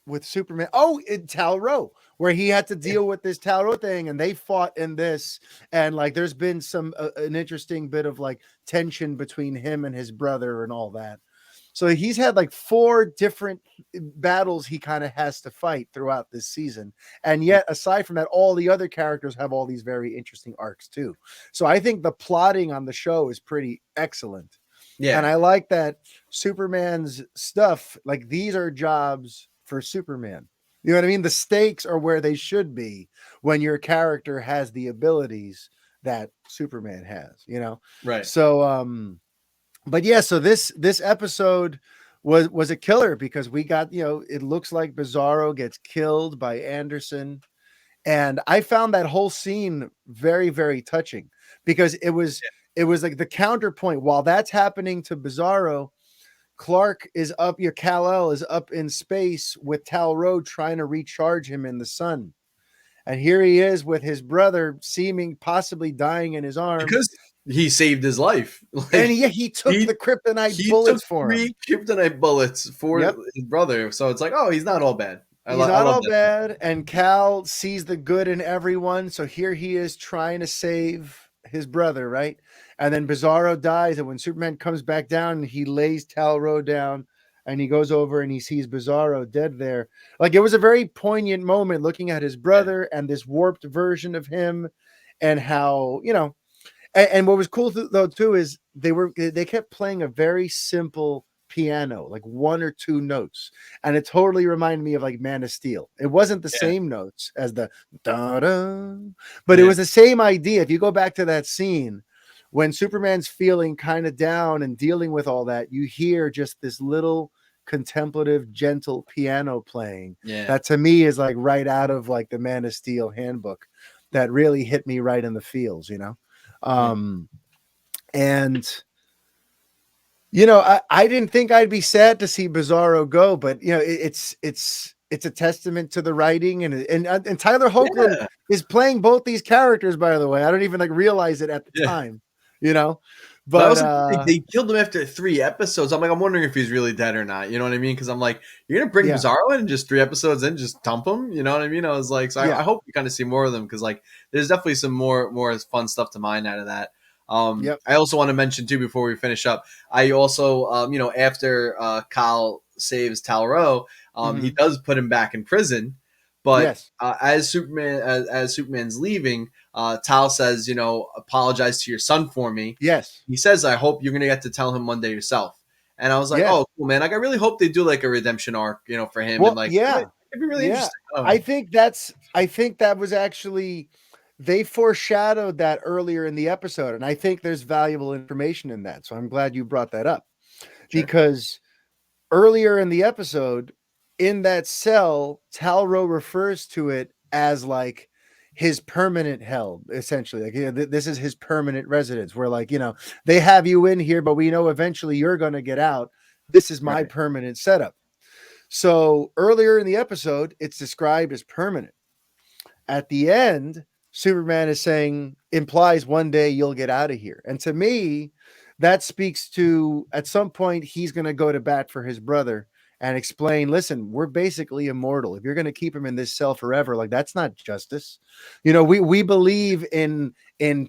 with Superman. Oh, in Tal-Rho, where he had to deal with this Tal-Rho thing, and they fought in this, and like there's been some an interesting bit of like tension between him and his brother and all that. So he's had like 4 different battles he kind of has to fight throughout this season. And yet, aside from that, all the other characters have all these very interesting arcs too. So I think the plotting on the show is pretty excellent. Yeah. And I like that Superman's stuff, like these are jobs for Superman. You know what I mean? The stakes are where they should be when your character has the abilities that Superman has, you know? Right. So, but yeah, so this episode was a killer because we got, you know, it looks like Bizarro gets killed by Anderson. And I found that whole scene very, very touching because it was like the counterpoint. While that's happening to Bizarro, Clark is up, your Kal-El is up in space with Tal-Rho trying to recharge him in the sun. And here he is with his brother seeming possibly dying in his arms. Because he saved his life. Like, and he took the kryptonite bullets for him. 3 kryptonite bullets for his brother. So it's like, oh, he's not all bad. He's not all bad. And Cal sees the good in everyone. So here he is trying to save his brother, right? And then Bizarro dies. And when Superman comes back down, he lays Tal-Rho down and he goes over and he sees Bizarro dead there. Like it was a very poignant moment looking at his brother and this warped version of him and how, you know, and what was cool though too is they kept playing a very simple piano, like 1 or 2 notes, and it totally reminded me of like Man of Steel. It wasn't the same notes as the da-da, but it was the same idea. If you go back to that scene when Superman's feeling kind of down and dealing with all that, you hear just this little contemplative, gentle piano playing. That to me is like right out of like the Man of Steel handbook. That really hit me right in the feels, you know. And you know, I didn't think I'd be sad to see Bizarro go, but you know, it's a testament to the writing and Tyler Hoechlin is playing both these characters, by the way. I don't even like realize it at the time, you know. But they killed him after 3 episodes. I'm like, I'm wondering if he's really dead or not. You know what I mean? Because I'm like, you're gonna bring Bizarro in and just 3 episodes in, just dump him. You know what I mean? I was like, so I hope we kind of see more of them because like, there's definitely some more fun stuff to mine out of that. I also want to mention too before we finish up. I also, you know, after Kal saves Tal-Rho, he does put him back in prison. But as Superman's leaving, Tal says, you know, apologize to your son for me. Yes. He says, I hope you're going to get to tell him one day yourself. And I was like, oh, cool, man. Like, I really hope they do like a redemption arc, you know, for him. Well, and like, it'd be really interesting. I think that was actually, they foreshadowed that earlier in the episode. And I think there's valuable information in that. So I'm glad you brought that up because earlier in the episode, in that cell, Tal-Rho refers to it as like his permanent hell, essentially. Like, you know, this is his permanent residence. Where like, you know, they have you in here, but we know eventually you're going to get out. This is my permanent setup. So earlier in the episode, it's described as permanent. At the end, Superman is saying, implies one day you'll get out of here. And to me, that speaks to at some point he's going to go to bat for his brother and explain, listen, we're basically immortal. If you're going to keep him in this cell forever, like that's not justice. You know, we believe in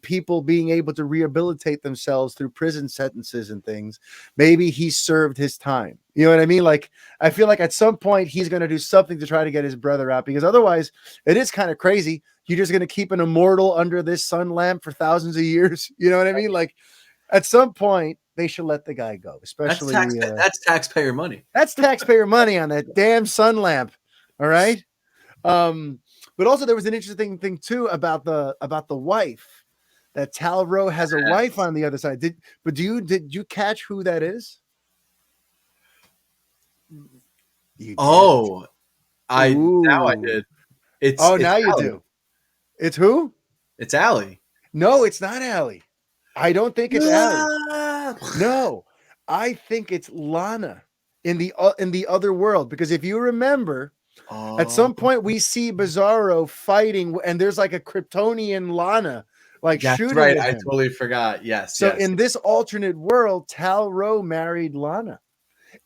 people being able to rehabilitate themselves through prison sentences and things. Maybe he served his time. You know what I mean? Like, I feel like at some point he's going to do something to try to get his brother out, because otherwise it is kind of crazy. You're just going to keep an immortal under this sun lamp for thousands of years. You know what I mean? Like, at some point, they should let the guy go, especially that's taxpayer money. That's taxpayer money on that damn sun lamp. All right. But also there was an interesting thing too about the wife, that Tal-Rho has a wife on the other side. Did you catch who that is? Now I did. It's now Allie. You do. It's who? It's Allie. No, it's not Allie. I don't think it's Allie. No, I think it's Lana in the other world, because if you remember, at some point we see Bizarro fighting, and there's like a Kryptonian Lana like shooting. Right, I totally forgot. Yes. So in this alternate world, Tal-Rho married Lana,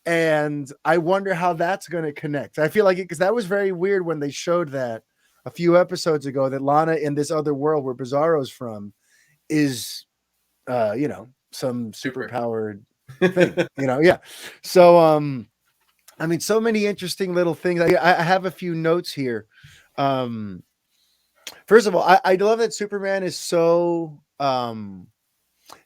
And I wonder how that's going to connect. I feel like it, because that was very weird when they showed that a few episodes ago, that Lana in this other world where Bizarro's from is, some super powered thing, Yeah. So, I mean, so many interesting little things. I have a few notes here. First of all, I love that Superman is so,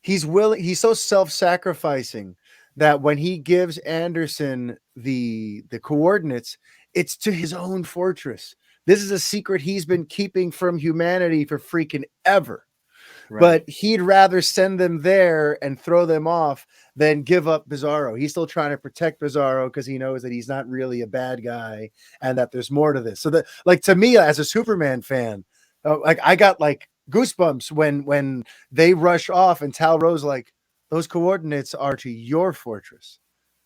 he's so self-sacrificing that when he gives Anderson the coordinates, it's to his own fortress. This is a secret he's been keeping from humanity for freaking ever. Right. But he'd rather send them there and throw them off than give up Bizarro. He's still trying to protect Bizarro because he knows that he's not really a bad guy and that there's more to this. So that, like, to me as a Superman fan, like I got like goosebumps when they rush off and Tal Rose like, those coordinates are to your fortress.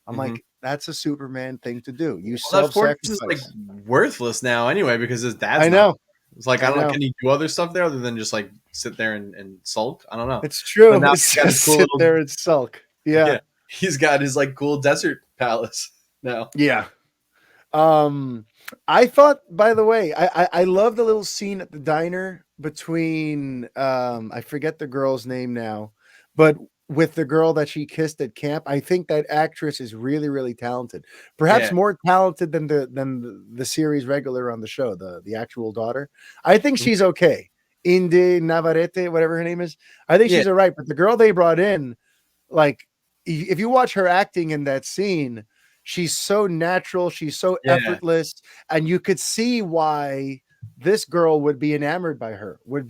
I'm like, that's a Superman thing to do. You self-sacrifice. Is like worthless now anyway because his dad's. I know. It's like, I don't know. Can he do other stuff there other than just like sit there and sulk? I don't know. It's true. But now he's got his cool sit there and sulk. Yeah. He's got his like cool desert palace now. Yeah. I thought, by the way, I love the little scene at the diner between I forget the girl's name now, but with the girl that she kissed at camp. I think that actress is really, really talented. Perhaps more talented than the series regular on the show, the actual daughter. I think she's okay. Inde Navarrete, whatever her name is. I think she's all right. But the girl they brought in, like, if you watch her acting in that scene, she's so natural, she's so effortless, and you could see why this girl would be enamored by her, would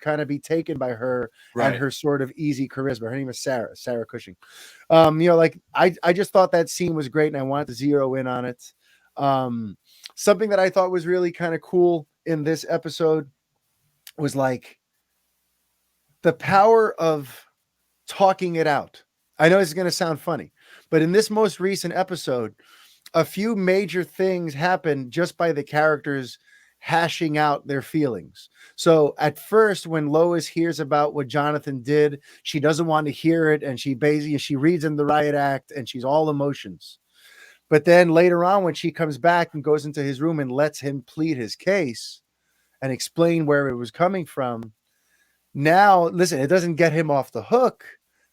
kind of be taken by her and her sort of easy charisma. Her name is Sarah Cushing. Like I just thought that scene was great and I wanted to zero in on it. Something that I thought was really kind of cool in this episode was like the power of talking it out. I know this is going to sound funny, but in this most recent episode, a few major things happen just by the characters hashing out their feelings. So at first, when Lois hears about what Jonathan did, she doesn't want to hear it. And she reads in the riot act and she's all emotions. But then later on, when she comes back and goes into his room and lets him plead his case and explain where it was coming from, now, listen, it doesn't get him off the hook,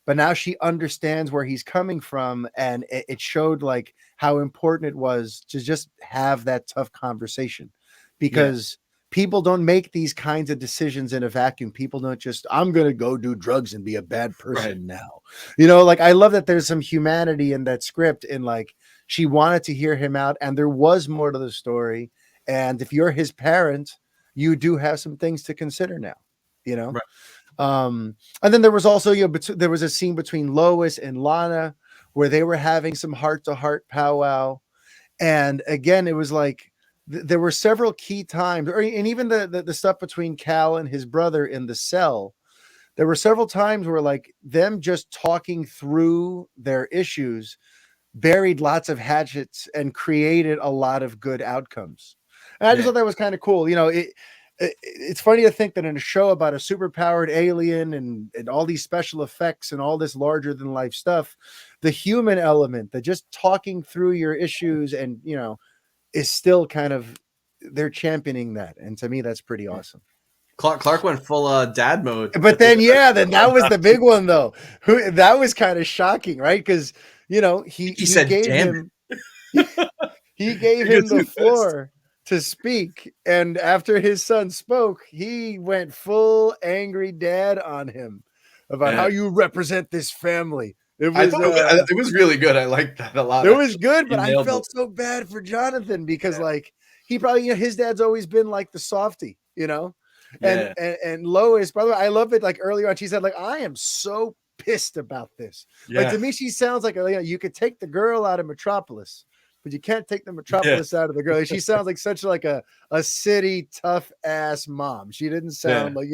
but now she understands where he's coming from. And it showed like how important it was to just have that tough conversation. Because people don't make these kinds of decisions in a vacuum. People don't just, I'm going to go do drugs and be a bad person now. Like, I love that there's some humanity in that script, and like, she wanted to hear him out and there was more to the story. And if you're his parent, you do have some things to consider now, And then there was also, there was a scene between Lois and Lana where they were having some heart-to-heart powwow. And again, it was like, there were several key times, and even the stuff between Cal and his brother in the cell, there were several times where like them just talking through their issues buried lots of hatchets and created a lot of good outcomes. And I just thought that was kind of cool. It's funny to think that in a show about a superpowered alien and all these special effects and all this larger than life stuff, the human element, that just talking through your issues and, is still kind of, they're championing that. And to me, that's pretty awesome. Clark went full dad mode. But then, then that was the big one though. That was kind of shocking, right? Because, he said, gave damn him, he gave him the floor to speak. And after his son spoke, he went full angry dad on him about how you represent this family. It was really good. I liked that a lot. It was good, but I felt so bad for Jonathan because like he probably, his dad's always been like the softie, and Lois, by the way, I love it. Like earlier on, she said like, I am so pissed about this. Like to me, she sounds like you could take the girl out of Metropolis, but you can't take the Metropolis out of the girl. She sounds like such like a city tough ass mom. She didn't sound like,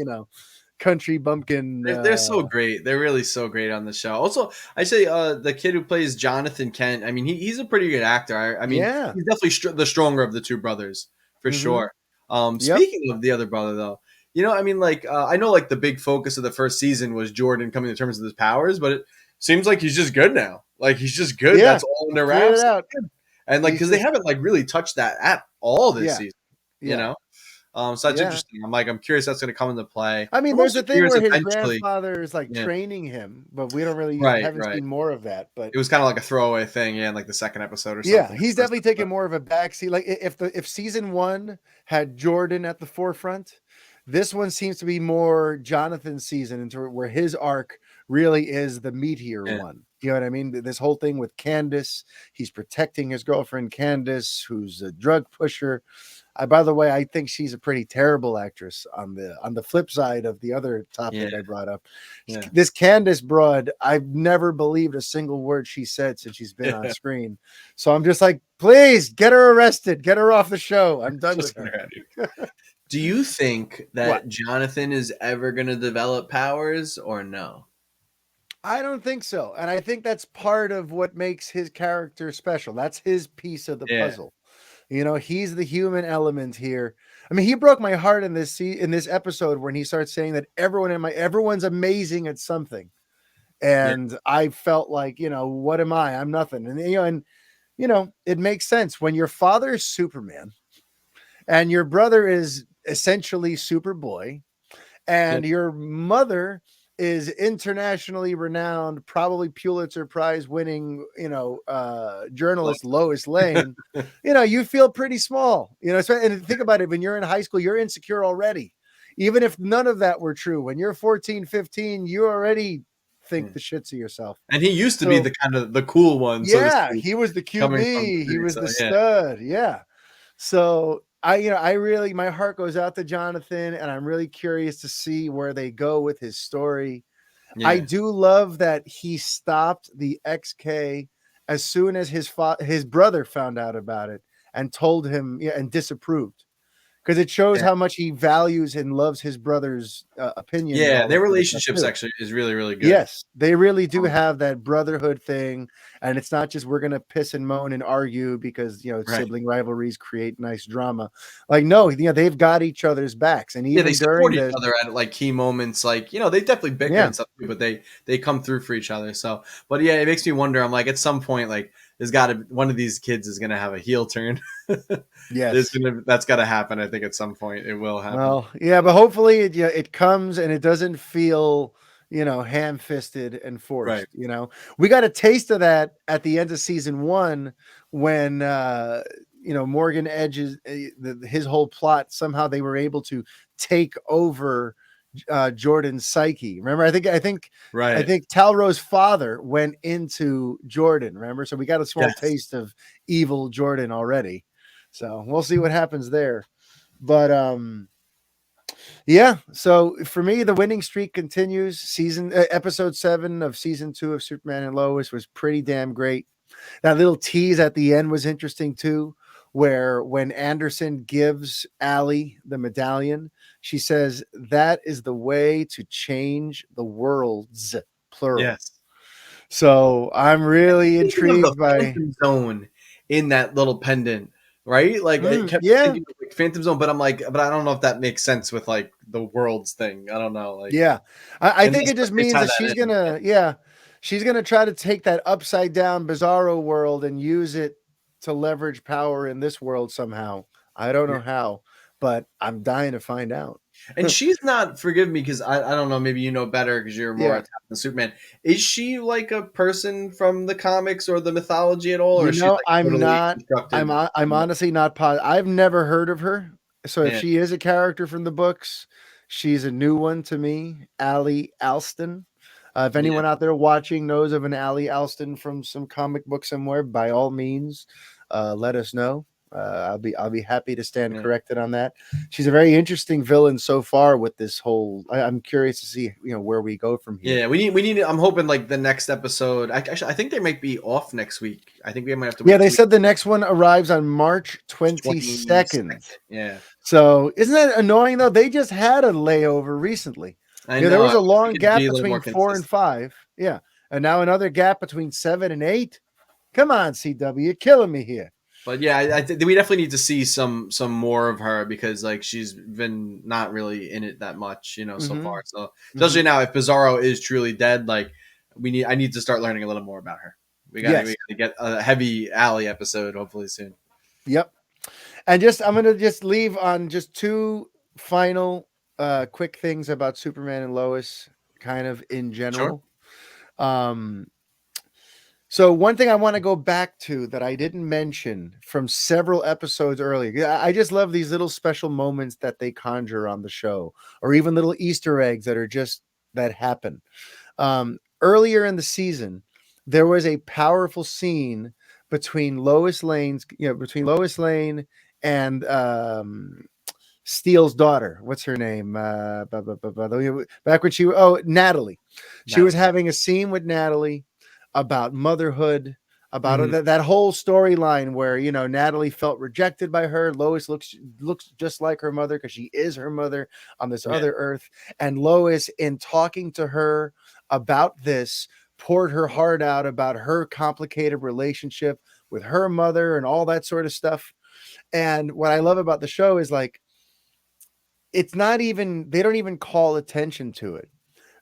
country bumpkin. They're so great. They're really so great on the show. Also, I say the kid who plays Jonathan Kent, I mean, he's a pretty good actor. I mean, he's definitely the stronger of the two brothers for sure. Speaking of the other brother though, I mean, like I know like the big focus of the first season was Jordan coming to terms with his powers, but it seems like he's just good now. Like he's just good. Yeah, That's all in the figured it wraps. out. And like He's because they just haven't like really touched that at all this yeah, season. You yeah, know. So that's yeah. interesting. I'm curious that's going to come into play. I mean, I'm there's also a thing curious where his eventually. grandfather is like Yeah. training him, but we don't really Right. haven't Right. seen more of that. But It was kind of like a throwaway thing, yeah, in like the second episode or yeah, something. he's definitely taking more of a backseat. Like if season one had Jordan at the forefront, this one seems to be more Jonathan's season, into where his arc really is the meteor Yeah. one. You know what I mean? This whole thing with Candace, he's protecting his girlfriend Candace, who's a drug pusher. By the way, I think she's a pretty terrible actress. On the flip side of the other topic I brought up, this Candace broad, I've never believed a single word she said since she's been on screen. So I'm just like, please get her arrested, get her off the show. I'm done with her. Do you think that What? Jonathan is ever going to develop powers or no? I don't think so. And I think that's part of what makes his character special. That's his piece of the puzzle. You know, he's the human element here. I mean, he broke my heart in this episode when he starts saying that everyone's amazing at something. And I felt like, you know, what am I? I'm nothing. And it makes sense when your father is Superman and your brother is essentially Superboy and your mother is internationally renowned, probably Pulitzer Prize winning, journalist Lois Lane. You feel pretty small, and think about it. When you're in high school, you're insecure already. Even if none of that were true, when you're 14, 15, you already think the shits of yourself. And he used to be the kind of the cool one. Yeah, so he was the QB. He was the stud. Yeah. So I really, my heart goes out to Jonathan, and I'm really curious to see where they go with his story. Yeah. I do love that he stopped the XK as soon as his brother found out about it and told him, and disapproved, because it shows how much he values and loves his brother's opinion. Yeah, their relationships actually is really, really good. Yes, they really do have that brotherhood thing, and it's not just we're gonna piss and moan and argue because sibling rivalries create nice drama. Like no, they've got each other's backs, and even they during support each other at like key moments. Like they definitely bicker and stuff, but they come through for each other. So, but yeah, it makes me wonder. I'm like, at some point, like there's got to one of these kids is gonna have a heel turn. Yes, that's got to happen. I think at some point it will happen. Well, yeah, but hopefully it comes and it doesn't feel ham-fisted and forced. Right. We got a taste of that at the end of season 1 when Morgan Edge's his whole plot, somehow they were able to take over Jordan's psyche. Remember, I think Talro's father went into Jordan. Remember, so we got a small taste of evil Jordan already. So we'll see what happens there. But so for me, the winning streak continues. Episode 7 of season 2 of Superman and Lois was pretty damn great. That little tease at the end was interesting too, where when Anderson gives Allie the medallion, she says that is the way to change the worlds, plural. Yes. So I'm really intrigued by Phantom Zone in that little pendant. Right? Like I kept thinking like Phantom Zone, but I'm like, but I don't know if that makes sense with like the worlds thing. I don't know. Like, I think it just means that she's gonna try to take that upside down bizarro world and use it to leverage power in this world somehow. I don't know how, but I'm dying to find out. And she's not, forgive me, because I don't know, maybe you know better because you're more attached to Superman. Is she like a person from the comics or the mythology at all? Or is she like I'm totally not. I'm honestly not positive. I've never heard of her. So if she is a character from the books, she's a new one to me. Allie Alston. If anyone out there watching knows of an Allie Alston from some comic book somewhere, by all means, let us know. I'll be happy to stand corrected on that. She's a very interesting villain so far with this whole. I'm curious to see where we go from here. Yeah, we need. I'm hoping like the next episode. I think they might be off next week. I think we might have to. Yeah, they said the next one arrives on March 22nd. Yeah. So isn't that annoying though? They just had a layover recently. I know. There was a long gap between 4 and 5. Yeah, and now another gap between 7 and 8. Come on, CW, you're killing me here. But yeah, we definitely need to see some more of her because like she's been not really in it that much, so far. So especially now, if Bizarro is truly dead, like I need to start learning a little more about her. We got to get a heavy alley episode hopefully soon. Yep. And I'm going to just leave on just two final quick things about Superman and Lois, kind of in general. Sure. So one thing I want to go back to that I didn't mention from several episodes earlier, I just love these little special moments that they conjure on the show, or even little Easter eggs that happen. Earlier in the season, there was a powerful scene between Lois Lane and Steele's daughter. What's her name? Back when Natalie. She was having a scene with Natalie about motherhood, about that whole storyline where, Natalie felt rejected by her. Lois looks just like her mother because she is her mother on this other earth. And Lois, in talking to her about this, poured her heart out about her complicated relationship with her mother and all that sort of stuff. And what I love about the show is like, they don't even call attention to it.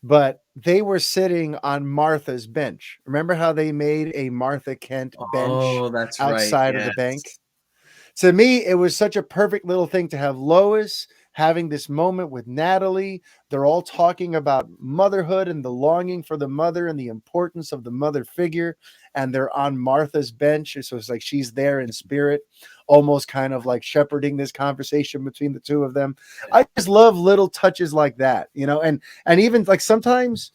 But they were sitting on Martha's bench. Remember how they made a Martha Kent bench outside of the bank? To me, it was such a perfect little thing to have Lois having this moment with Natalie. They're all talking about motherhood and the longing for the mother and the importance of the mother figure. And they're on Martha's bench. So it's like she's there in spirit, almost kind of like shepherding this conversation between the two of them. I just love little touches like that, and even like sometimes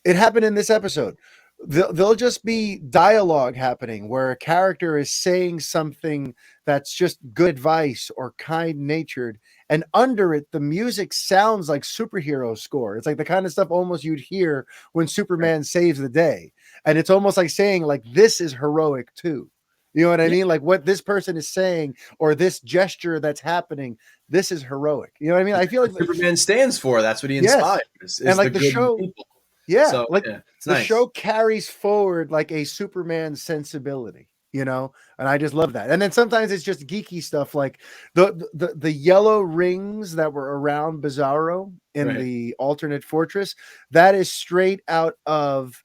it happened in this episode. There'll just be dialogue happening where a character is saying something that's just good advice or kind-natured, and under it, the music sounds like superhero score. It's like the kind of stuff almost you'd hear when Superman saves the day. And it's almost like saying, like, this is heroic too. You know what I mean? Like what this person is saying or this gesture that's happening, this is heroic. You know what I mean? I feel like Superman stands for. That's what he inspires. Yes. And like the show, people. Yeah, so, like the nice. show carries forward like a Superman sensibility, and I just love that. And then sometimes it's just geeky stuff like the yellow rings that were around Bizarro in the alternate fortress. That is straight out of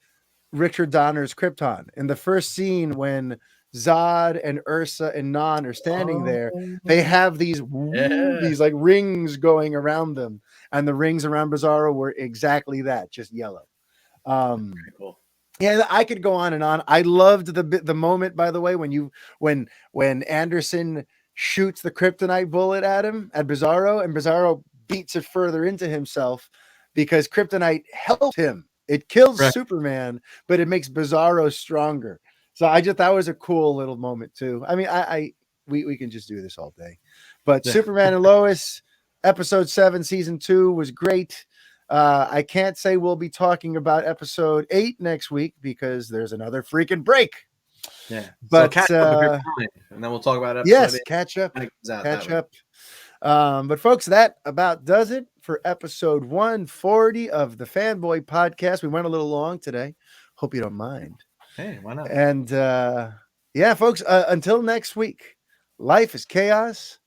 Richard Donner's Krypton. In the first scene when Zod and Ursa and Non are standing there, they have these like rings going around them, and the rings around Bizarro were exactly that, just yellow. Cool. Yeah, I could go on and on. I loved the moment, by the way, when Anderson shoots the kryptonite bullet at Bizarro, and Bizarro beats it further into himself because kryptonite helped him. It kills Superman, but it makes Bizarro stronger. So that was a cool little moment too. I mean, we can just do this all day, but Superman and Lois, episode 7, season 2 was great. I can't say we'll be talking about episode 8 next week because there's another freaking break. Yeah, but so catch up and then we'll talk about episode 8. Catch up. But folks, that about does it for episode 140 of the Fanboy Podcast. We went a little long today. Hope you don't mind. Hey, why not? And folks, until next week, life is chaos.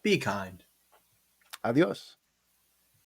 Be kind. Adios.